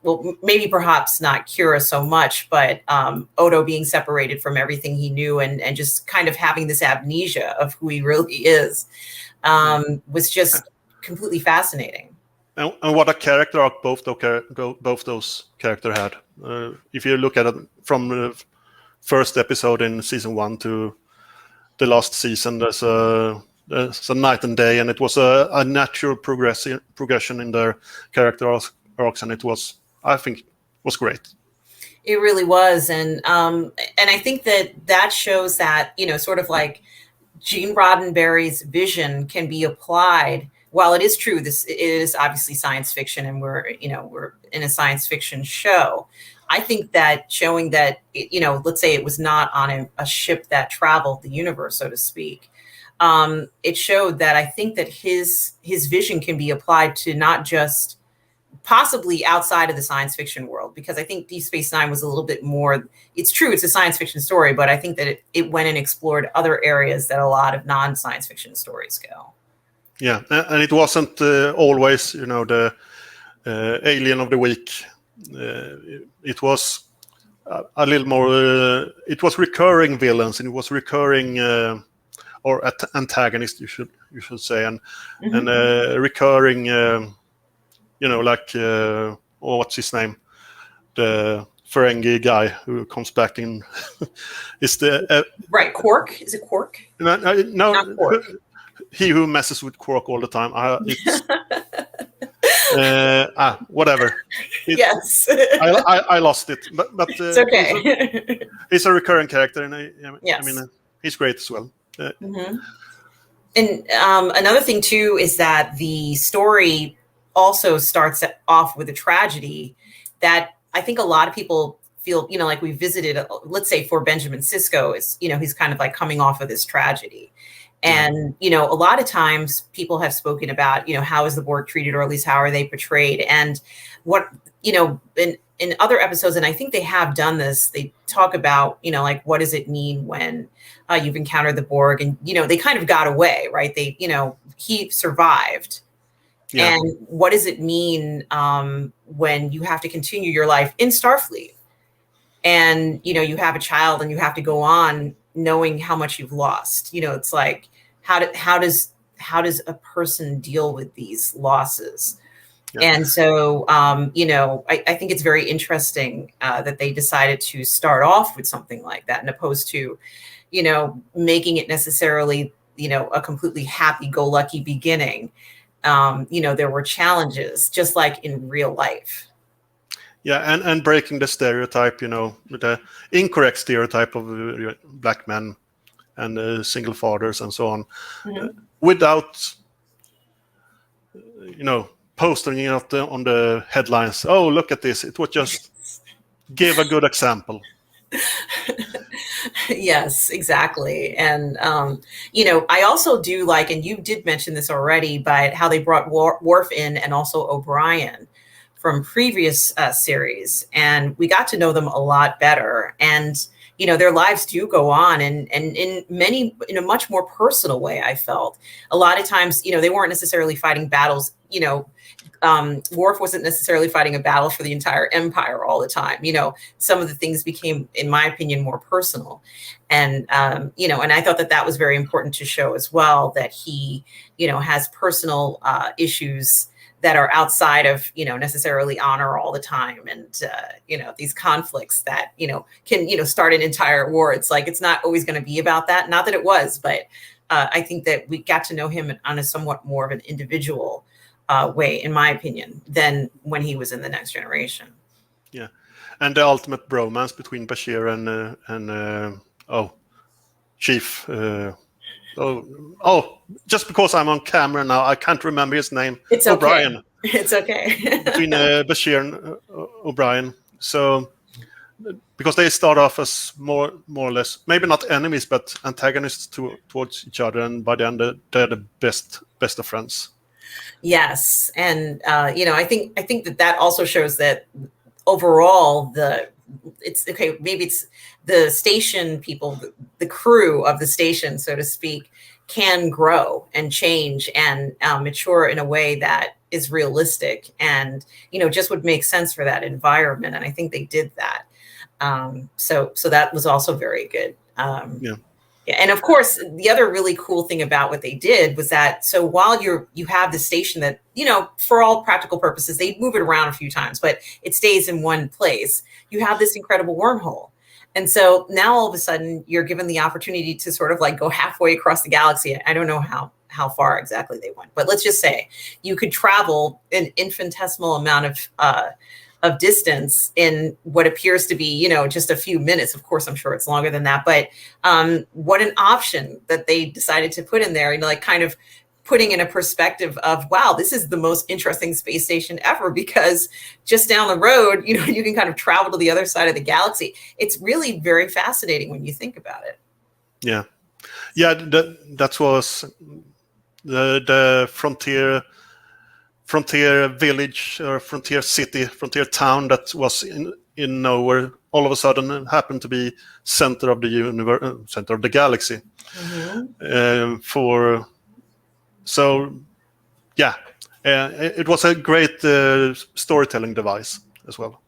well, maybe perhaps not Kira so much, but Odo being separated from everything he knew and just kind of having this amnesia of who he really is was just completely fascinating. And what a character arc both those characters had. If you look at it from the first episode in season 1 to the last season, there's a night and day, and it was a natural progression in their character arcs, and it was, I think, was great. It really was, and I think that shows that, you know, sort of like Gene Roddenberry's vision can be applied. While it is true, this is obviously science fiction, and we're in a science fiction show. I think that showing that, you know, let's say it was not on a ship that traveled the universe, so to speak. It showed that I think that his vision can be applied to not just possibly outside of the science fiction world, because I think Deep Space Nine was a little bit more, it's true, it's a science fiction story, but I think that it went and explored other areas that a lot of non-science fiction stories go. Yeah, and it wasn't always, you know, the alien of the week. It was a little more, it was recurring villains, and it was recurring or antagonist, you should say, and and recurring, you know, like what's his name, the Ferengi guy who comes back in, is the right, Quark? Is it Quark? No, not Quark. He who messes with Quark all the time. It's whatever. Yes, I lost it, but it's okay. He's a recurring character, and yes. I mean, he's great as well. And another thing too is that the story also starts off with a tragedy that I think a lot of people feel, you know, like we visited, let's say for Benjamin Sisko, is, you know, he's kind of like coming off of this tragedy. And, you know, a lot of times people have spoken about, you know, how is the Borg treated, or at least how are they portrayed? And what, you know, in other episodes, and I think they have done this, they talk about, you know, like, what does it mean when you've encountered the Borg? And, you know, they kind of got away, right? They, you know, he survived. Yeah. And what does it mean when you have to continue your life in Starfleet? And, you know, you have a child and you have to go on knowing how much you've lost. You know, it's like, how does a person deal with these losses? Yeah. And so, you know, I think it's very interesting that they decided to start off with something like that, and opposed to, you know, making it necessarily, you know, a completely happy-go-lucky beginning. You know, there were challenges, just like in real life. Yeah, and breaking the stereotype, you know, the incorrect stereotype of black men and single fathers and so on, without, you know, posting it on the headlines. Oh, look at this! It was just give a good example. Yes, exactly. And, you know, I also do like, and you did mention this already, but how they brought Worf in and also O'Brien from previous series. And we got to know them a lot better. And, you know, their lives do go on and in a much more personal way, I felt. A lot of times, you know, they weren't necessarily fighting battles, you know, Worf wasn't necessarily fighting a battle for the entire empire all the time. You know, some of the things became, in my opinion, more personal. And, you know, and I thought that that was very important to show as well, that he, you know, has personal issues that are outside of, you know, necessarily honor all the time. And, you know, these conflicts that, you know, can, you know, start an entire war. It's like, it's not always going to be about that. Not that it was, but I think that we got to know him on a somewhat more of an individual way, in my opinion, than when he was in The Next Generation. Yeah, and the ultimate bromance between Bashir and Chief. Just because I'm on camera now, I can't remember his name. It's O'Brien. Okay. It's okay. Between Bashir and O'Brien. So because they start off as more or less, maybe not enemies, but antagonists towards each other, and by the end they're the best of friends. Yes, and you know, I think that also shows that overall it's okay. Maybe it's the station people, the crew of the station, so to speak, can grow and change and mature in a way that is realistic and, you know, just would make sense for that environment. And I think they did that. So that was also very good. Yeah. And of course, the other really cool thing about what they did was that, so while you have the station that, you know, for all practical purposes, they move it around a few times, but it stays in one place. You have this incredible wormhole. And so now all of a sudden you're given the opportunity to sort of like go halfway across the galaxy. I don't know how far exactly they went, but let's just say you could travel an infinitesimal amount of distance in what appears to be, you know, just a few minutes. Of course, I'm sure it's longer than that, but what an option that they decided to put in there, and like kind of putting in a perspective of, wow, this is the most interesting space station ever, because just down the road, you know, you can kind of travel to the other side of the galaxy. It's really very fascinating when you think about it. Yeah. That was the frontier village or frontier city, frontier town that was in nowhere, all of a sudden happened to be center of the universe, center of the galaxy. Mm-hmm. It was a great storytelling device as well.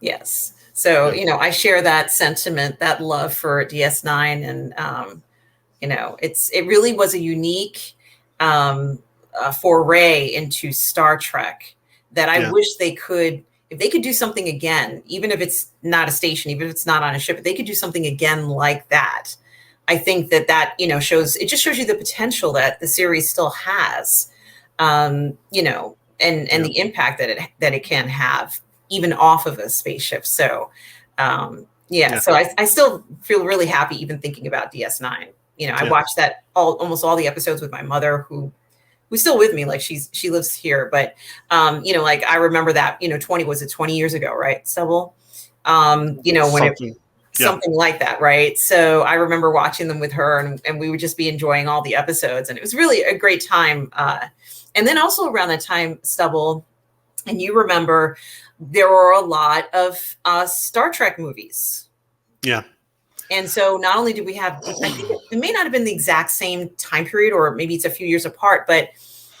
Yes. So, you know, I share that sentiment, that love for DS9, and you know, it really was a unique foray into Star Trek that I wish they could, if they could do something again, even if it's not a station, even if it's not on a ship, if they could do something again like that. I think that, you know, shows you the potential that the series still has, you know, and the impact that it can have even off of a spaceship. So, so I still feel really happy even thinking about DS9. You know, I watched that almost all the episodes with my mother, who's still with me. Like she lives here, but you know, like I remember that, you know, 20 years ago, right, Stubble? You know, when something like that, right? So I remember watching them with her, and we would just be enjoying all the episodes, and it was really a great time. And then also around that time, Stubble, and you remember, there were a lot of Star Trek movies. Yeah. And so not only did we have, I think it may not have been the exact same time period, or maybe it's a few years apart, but,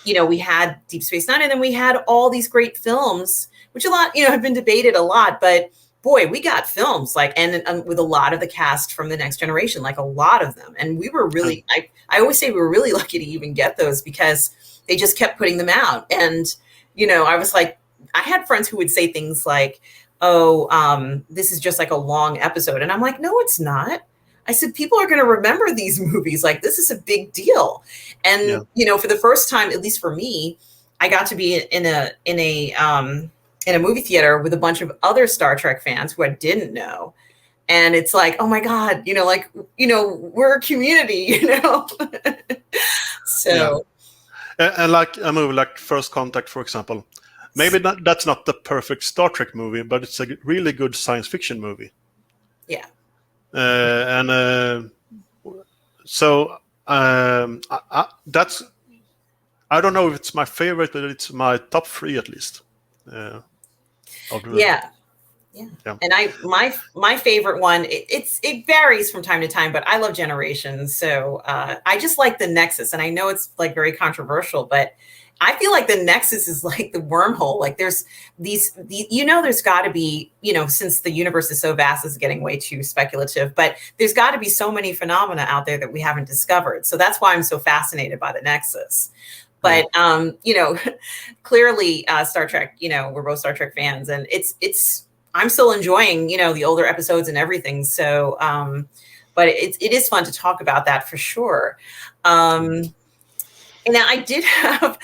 you know, we had Deep Space Nine, and then we had all these great films, which a lot, you know, have been debated a lot, but boy, we got films like, and with a lot of the cast from The Next Generation, like a lot of them. And we were really, I always say we were really lucky to even get those, because they just kept putting them out. And, you know, I was like, I had friends who would say things like, oh, this is just like a long episode. And I'm like, no, it's not. I said, people are going to remember these movies. Like, this is a big deal. And, you know, for the first time, at least for me, I got to be in a movie theater with a bunch of other Star Trek fans who I didn't know. And it's like, oh my God, you know, like, you know, we're a community, you know? So. And like a movie like First Contact, for example, maybe that's not the perfect Star Trek movie, but it's a really good science fiction movie. Yeah. So that's, I don't know if it's my favorite, but it's my top 3 at least. Yeah. And my favorite one, it varies from time to time, but I love Generations. So I just like the Nexus, and I know it's like very controversial, but I feel like the Nexus is like the wormhole. Like there's there's got to be, since the universe is so vast, it's getting way too speculative, but there's got to be so many phenomena out there that we haven't discovered. So that's why I'm so fascinated by the Nexus. But clearly Star Trek, we're both Star Trek fans, and it's I'm still enjoying, the older episodes and everything. So but it is fun to talk about that for sure. And now I did have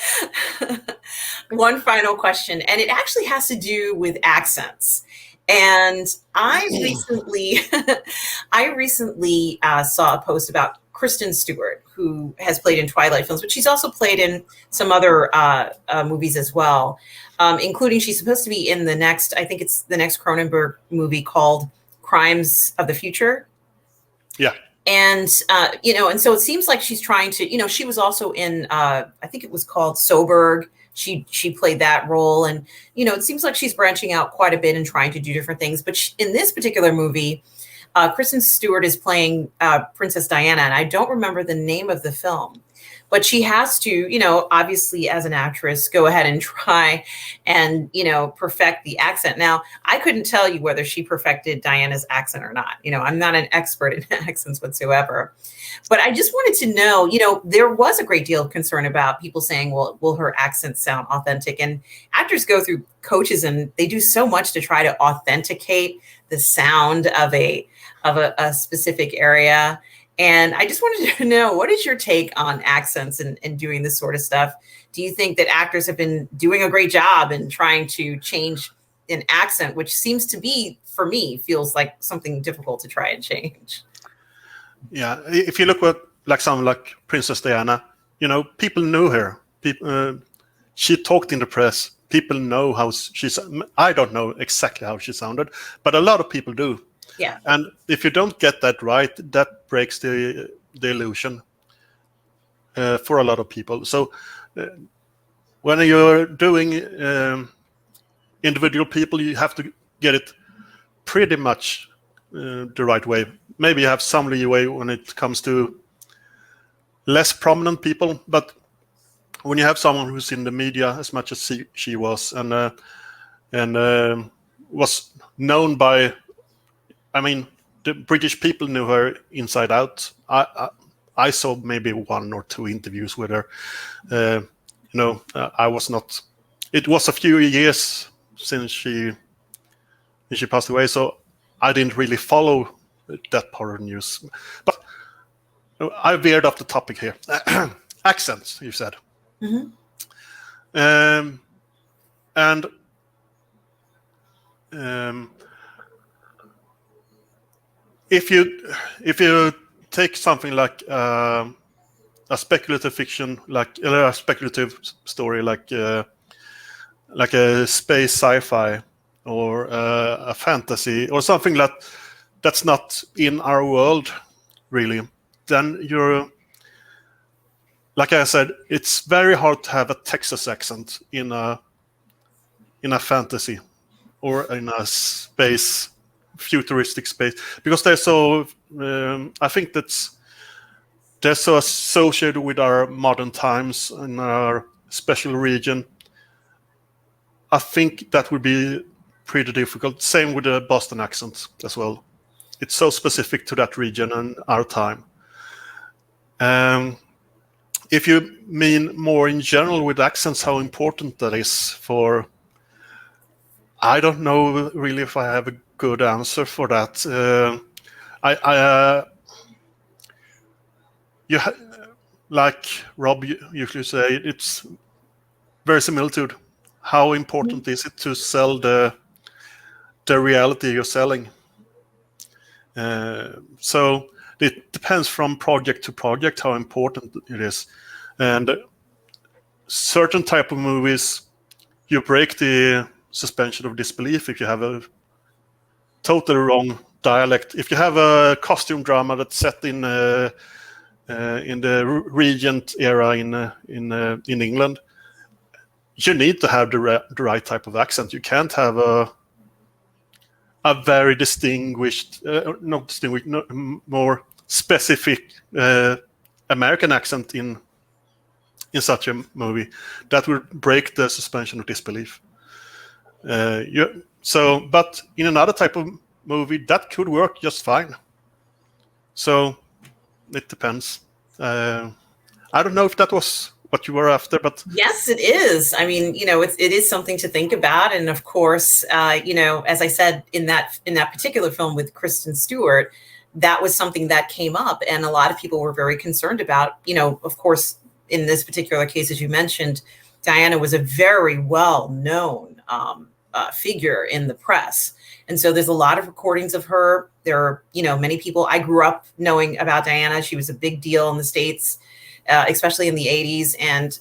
one final question, and it actually has to do with accents. And I recently saw a post about Kristen Stewart, who has played in Twilight films, but she's also played in some other movies as well, including she's supposed to be in the next, I think it's the next Cronenberg movie called Crimes of the Future. Yeah. And, and so it seems like she's trying to, she was also in, I think it was called Soberg. She played that role. And, it seems like she's branching out quite a bit and trying to do different things. But in this particular movie, Kristen Stewart is playing Princess Diana. And I don't remember the name of the film. But she has to, obviously as an actress, go ahead and try and, perfect the accent. Now, I couldn't tell you whether she perfected Diana's accent or not. I'm not an expert in accents whatsoever. But I just wanted to know, there was a great deal of concern about people saying, well, will her accent sound authentic? And actors go through coaches and they do so much to try to authenticate the sound of a specific area. And I just wanted to know, what is your take on accents and doing this sort of stuff? Do you think that actors have been doing a great job in trying to change an accent, which seems to be, for me, feels like something difficult to try and change? Yeah, if you look at like someone like Princess Diana, people knew her. She talked in the press. People know how she's. I don't know exactly how she sounded, but a lot of people do. Yeah. And if you don't get that right, that breaks the illusion for a lot of people. So when you're doing individual people, you have to get it pretty much the right way. Maybe you have some leeway when it comes to less prominent people, but when you have someone who's in the media as much as she was and was known by, I mean, the British people knew her inside out. I saw maybe 1 or 2 interviews with her. I was not. It was a few years since she passed away, so I didn't really follow that part of the news. But I veered off the topic here. Accents, you said. Mm-hmm. If you take something like a speculative fiction, like a speculative story, like a space sci-fi or a fantasy or something that's not in our world really, then you're, like I said, it's very hard to have a Texas accent in a fantasy or in a space, futuristic space, because they're so I think they're so associated with our modern times and our special region. I think that would be pretty difficult. Same with the Boston accent as well. It's so specific to that region and our time. If you mean more in general with accents, how important that is for, I don't know really if I have a good answer for that. Like Rob usually say, it's very similar to how important is it to sell the reality you're selling. So it depends from project to project how important it is. And certain type of movies, you break the suspension of disbelief if you have a totally wrong dialect. If you have a costume drama that's set in the Regent era in England, you need to have the right type of accent. You can't have a very distinguished, not distinguished, more specific American accent in such a movie. That would break the suspension of disbelief. But in another type of movie, that could work just fine. So it depends. I don't know if that was what you were after, but yes, it is. I mean, it is something to think about. And of course, as I said, in that particular film with Kristen Stewart, that was something that came up, and a lot of people were very concerned about. Of course, in this particular case, as you mentioned, Diana was a very well-known figure in the press. And so there's a lot of recordings of her. There are, many people. I grew up knowing about Diana. She was a big deal in the States, especially in the 80s. And,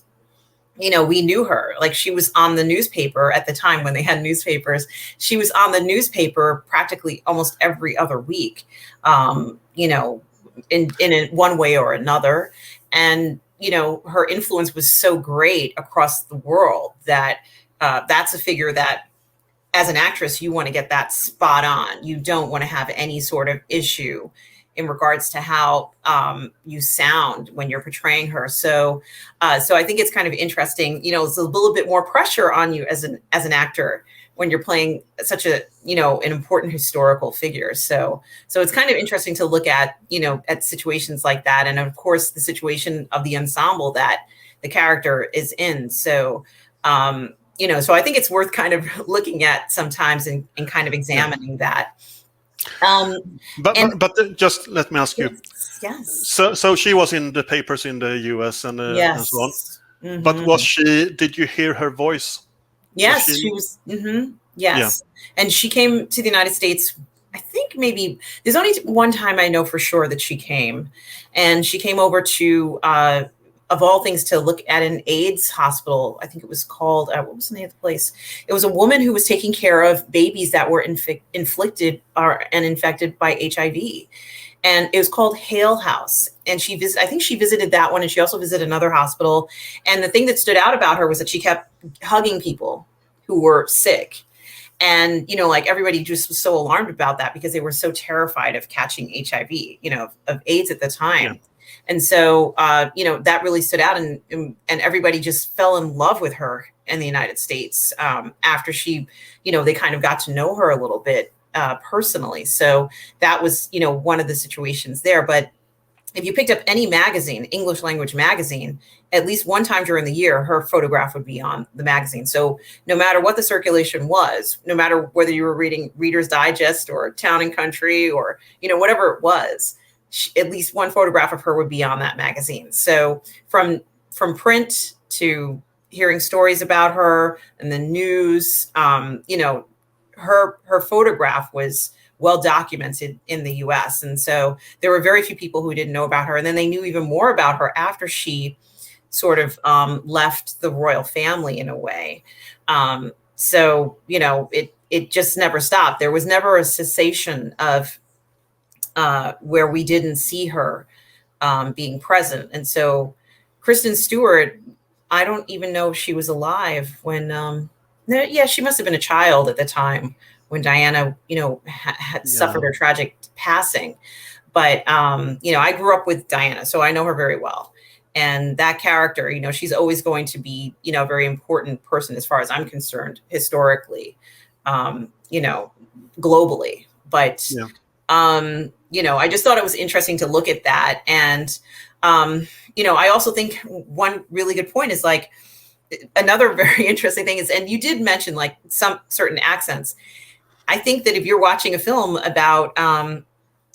we knew her. Like, she was on the newspaper at the time when they had newspapers. She was on the newspaper practically almost every other week, in one way or another. And, her influence was so great across the world that that's a figure that, as an actress, you want to get that spot on. You don't want to have any sort of issue in regards to how you sound when you're portraying her. So I think it's kind of interesting. It's a little bit more pressure on you as an actor when you're playing such a an important historical figure. So it's kind of interesting to look at at situations like that, and of course the situation of the ensemble that the character is in. So. So I think it's worth kind of looking at sometimes and kind of examining that. But just let me ask you. Yes. So she was in the papers in the US and yes. so on. Mm-hmm. But did you hear her voice? Yes, she was. Mm-hmm, yes. Yeah. And she came to the United States. I think maybe there's only one time I know for sure that she came, and she came over to, of all things, to look at an AIDS hospital. I think it was called, what was the name of the place? It was a woman who was taking care of babies that were inflicted and infected by HIV. And it was called Hale House. And I think she visited that one, and she also visited another hospital. And the thing that stood out about her was that she kept hugging people who were sick. And, everybody just was so alarmed about that because they were so terrified of catching HIV, of AIDS at the time. Yeah. And so, that really stood out, and everybody just fell in love with her in the United States after she, they kind of got to know her a little bit personally. So that was, one of the situations there. But if you picked up any magazine, English language magazine, at least one time during the year, her photograph would be on the magazine. So no matter what the circulation was, no matter whether you were reading Reader's Digest or Town and Country or, whatever it was, at least one photograph of her would be on that magazine. So from print to hearing stories about her and the news, her photograph was well documented in the US. And so there were very few people who didn't know about her. And then they knew even more about her after she sort of left the royal family in a way. So, it just never stopped. There was never a cessation of where we didn't see her being present. And so Kristen Stewart, I don't even know if she was alive when, she must have been a child at the time when Diana, had suffered her tragic passing. But, I grew up with Diana, so I know her very well. And that character, she's always going to be, a very important person as far as I'm concerned, historically, globally. But, I just thought it was interesting to look at that. And, I also think one really good point is like, another very interesting thing is, and you did mention like some certain accents. I think that if you're watching a film about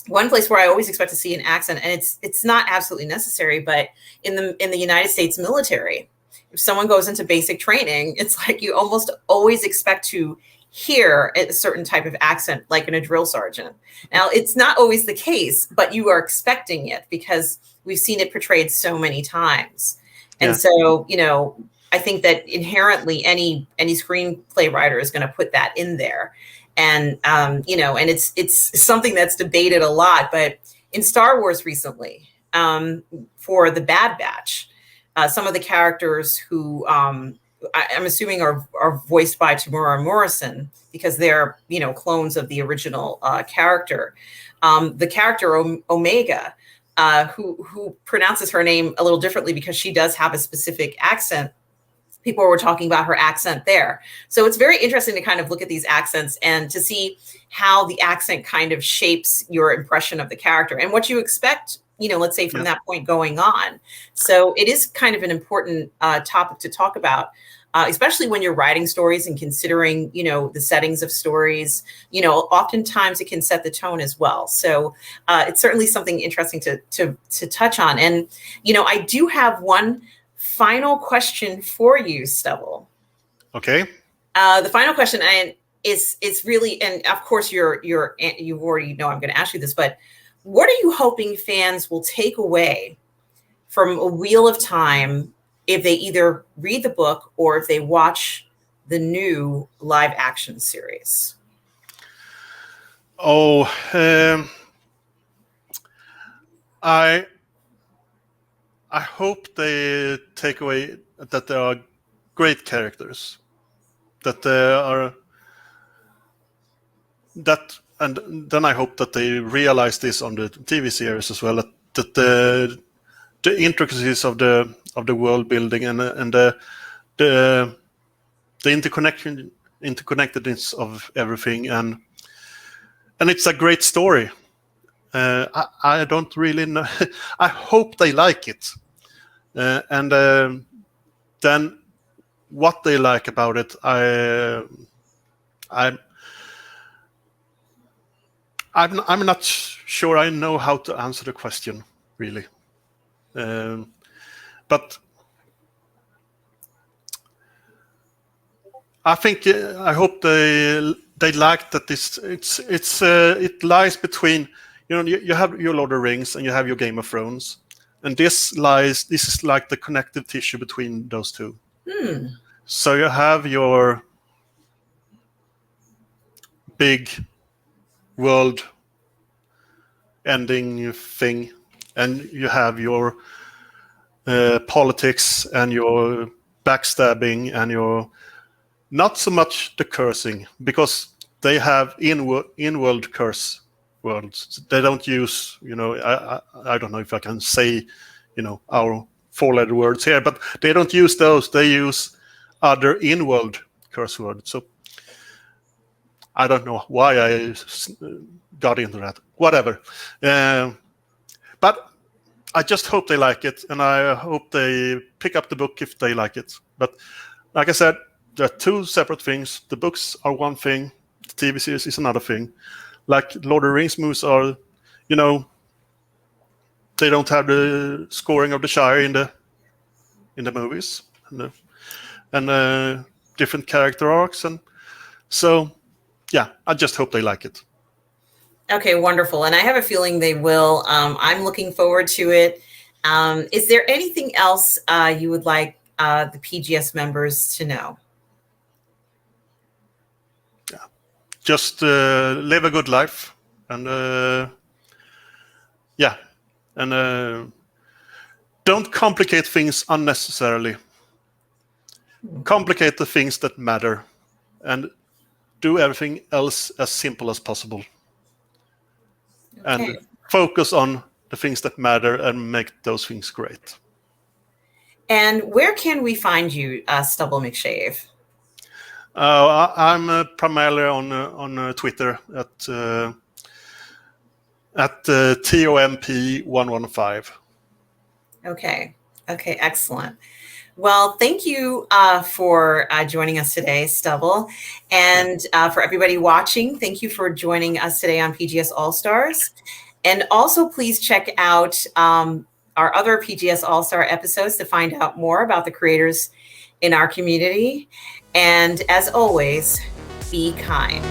one place where I always expect to see an accent, and it's not absolutely necessary, but in the United States military, if someone goes into basic training, it's like you almost always expect to hear a certain type of accent, like in a drill sergeant. Now, it's not always the case, but you are expecting it because we've seen it portrayed so many times. And so, I think that inherently any screenplay writer is going to put that in there. And, you know, and it's something that's debated a lot, but in Star Wars recently, for the Bad Batch, some of the characters who, I'm assuming are voiced by Tamura Morrison, because they're, you know, clones of the original character. The character Omega, who pronounces her name a little differently because she does have a specific accent. People were talking about her accent there. So it's very interesting to kind of look at these accents and to see how the accent kind of shapes your impression of the character and what you expect, you know, let's say from that point going on. So it is kind of an important topic to talk about, especially when you're writing stories and considering, you know, the settings of stories. You know, oftentimes it can set the tone as well. So it's certainly something interesting to touch on. And, you know, I do have one final question for you, Stubble. Okay. The final question is really, and of course you already know I'm going to ask you this, but what are you hoping fans will take away from A Wheel of Time if they either read the book or if they watch the new live action series? Oh, I hope they take away that there are great characters, that there are that, and then I hope that they realize this on the TV series as well, that the intricacies of the world building and the interconnectedness of everything, and it's a great story. I don't really know. I hope they like it. And then what they like about it, I'm not sure I know how to answer the question, really. But I think I hope they like that it lies between, you know, you have your Lord of the Rings and you have your Game of Thrones. And this is like the connective tissue between those two. So you have your big world ending thing, and you have your politics and your backstabbing and your not so much the cursing, because they have in-world curse words. They don't use, you know, I don't know if I can say, you know, our four-letter words here, but they don't use those. They use other in-world curse words. So I don't know why I got into that. Whatever. But I just hope they like it, and I hope they pick up the book if they like it. But like I said, there are two separate things. The books are one thing. The TV series is another thing. Like Lord of the Rings movies are, you know, they don't have the scoring of the Shire in the movies, and different character arcs, and so yeah, I just hope they like it. Okay, wonderful, and I have a feeling they will. I'm looking forward to it. Is there anything else you would like the PGS members to know? Just live a good life, and yeah, and don't complicate things unnecessarily. Complicate the things that matter, and do everything else as simple as possible. Okay. And focus on the things that matter and make those things great. And where can we find you, Stubble McShave? I'm primarily on Twitter at TOMP115. Okay, excellent. Well, thank you for joining us today, Stubble. And for everybody watching, thank you for joining us today on PGS All-Stars. And also, please check out our other PGS All-Star episodes to find out more about the creators in our community. And as always, be kind.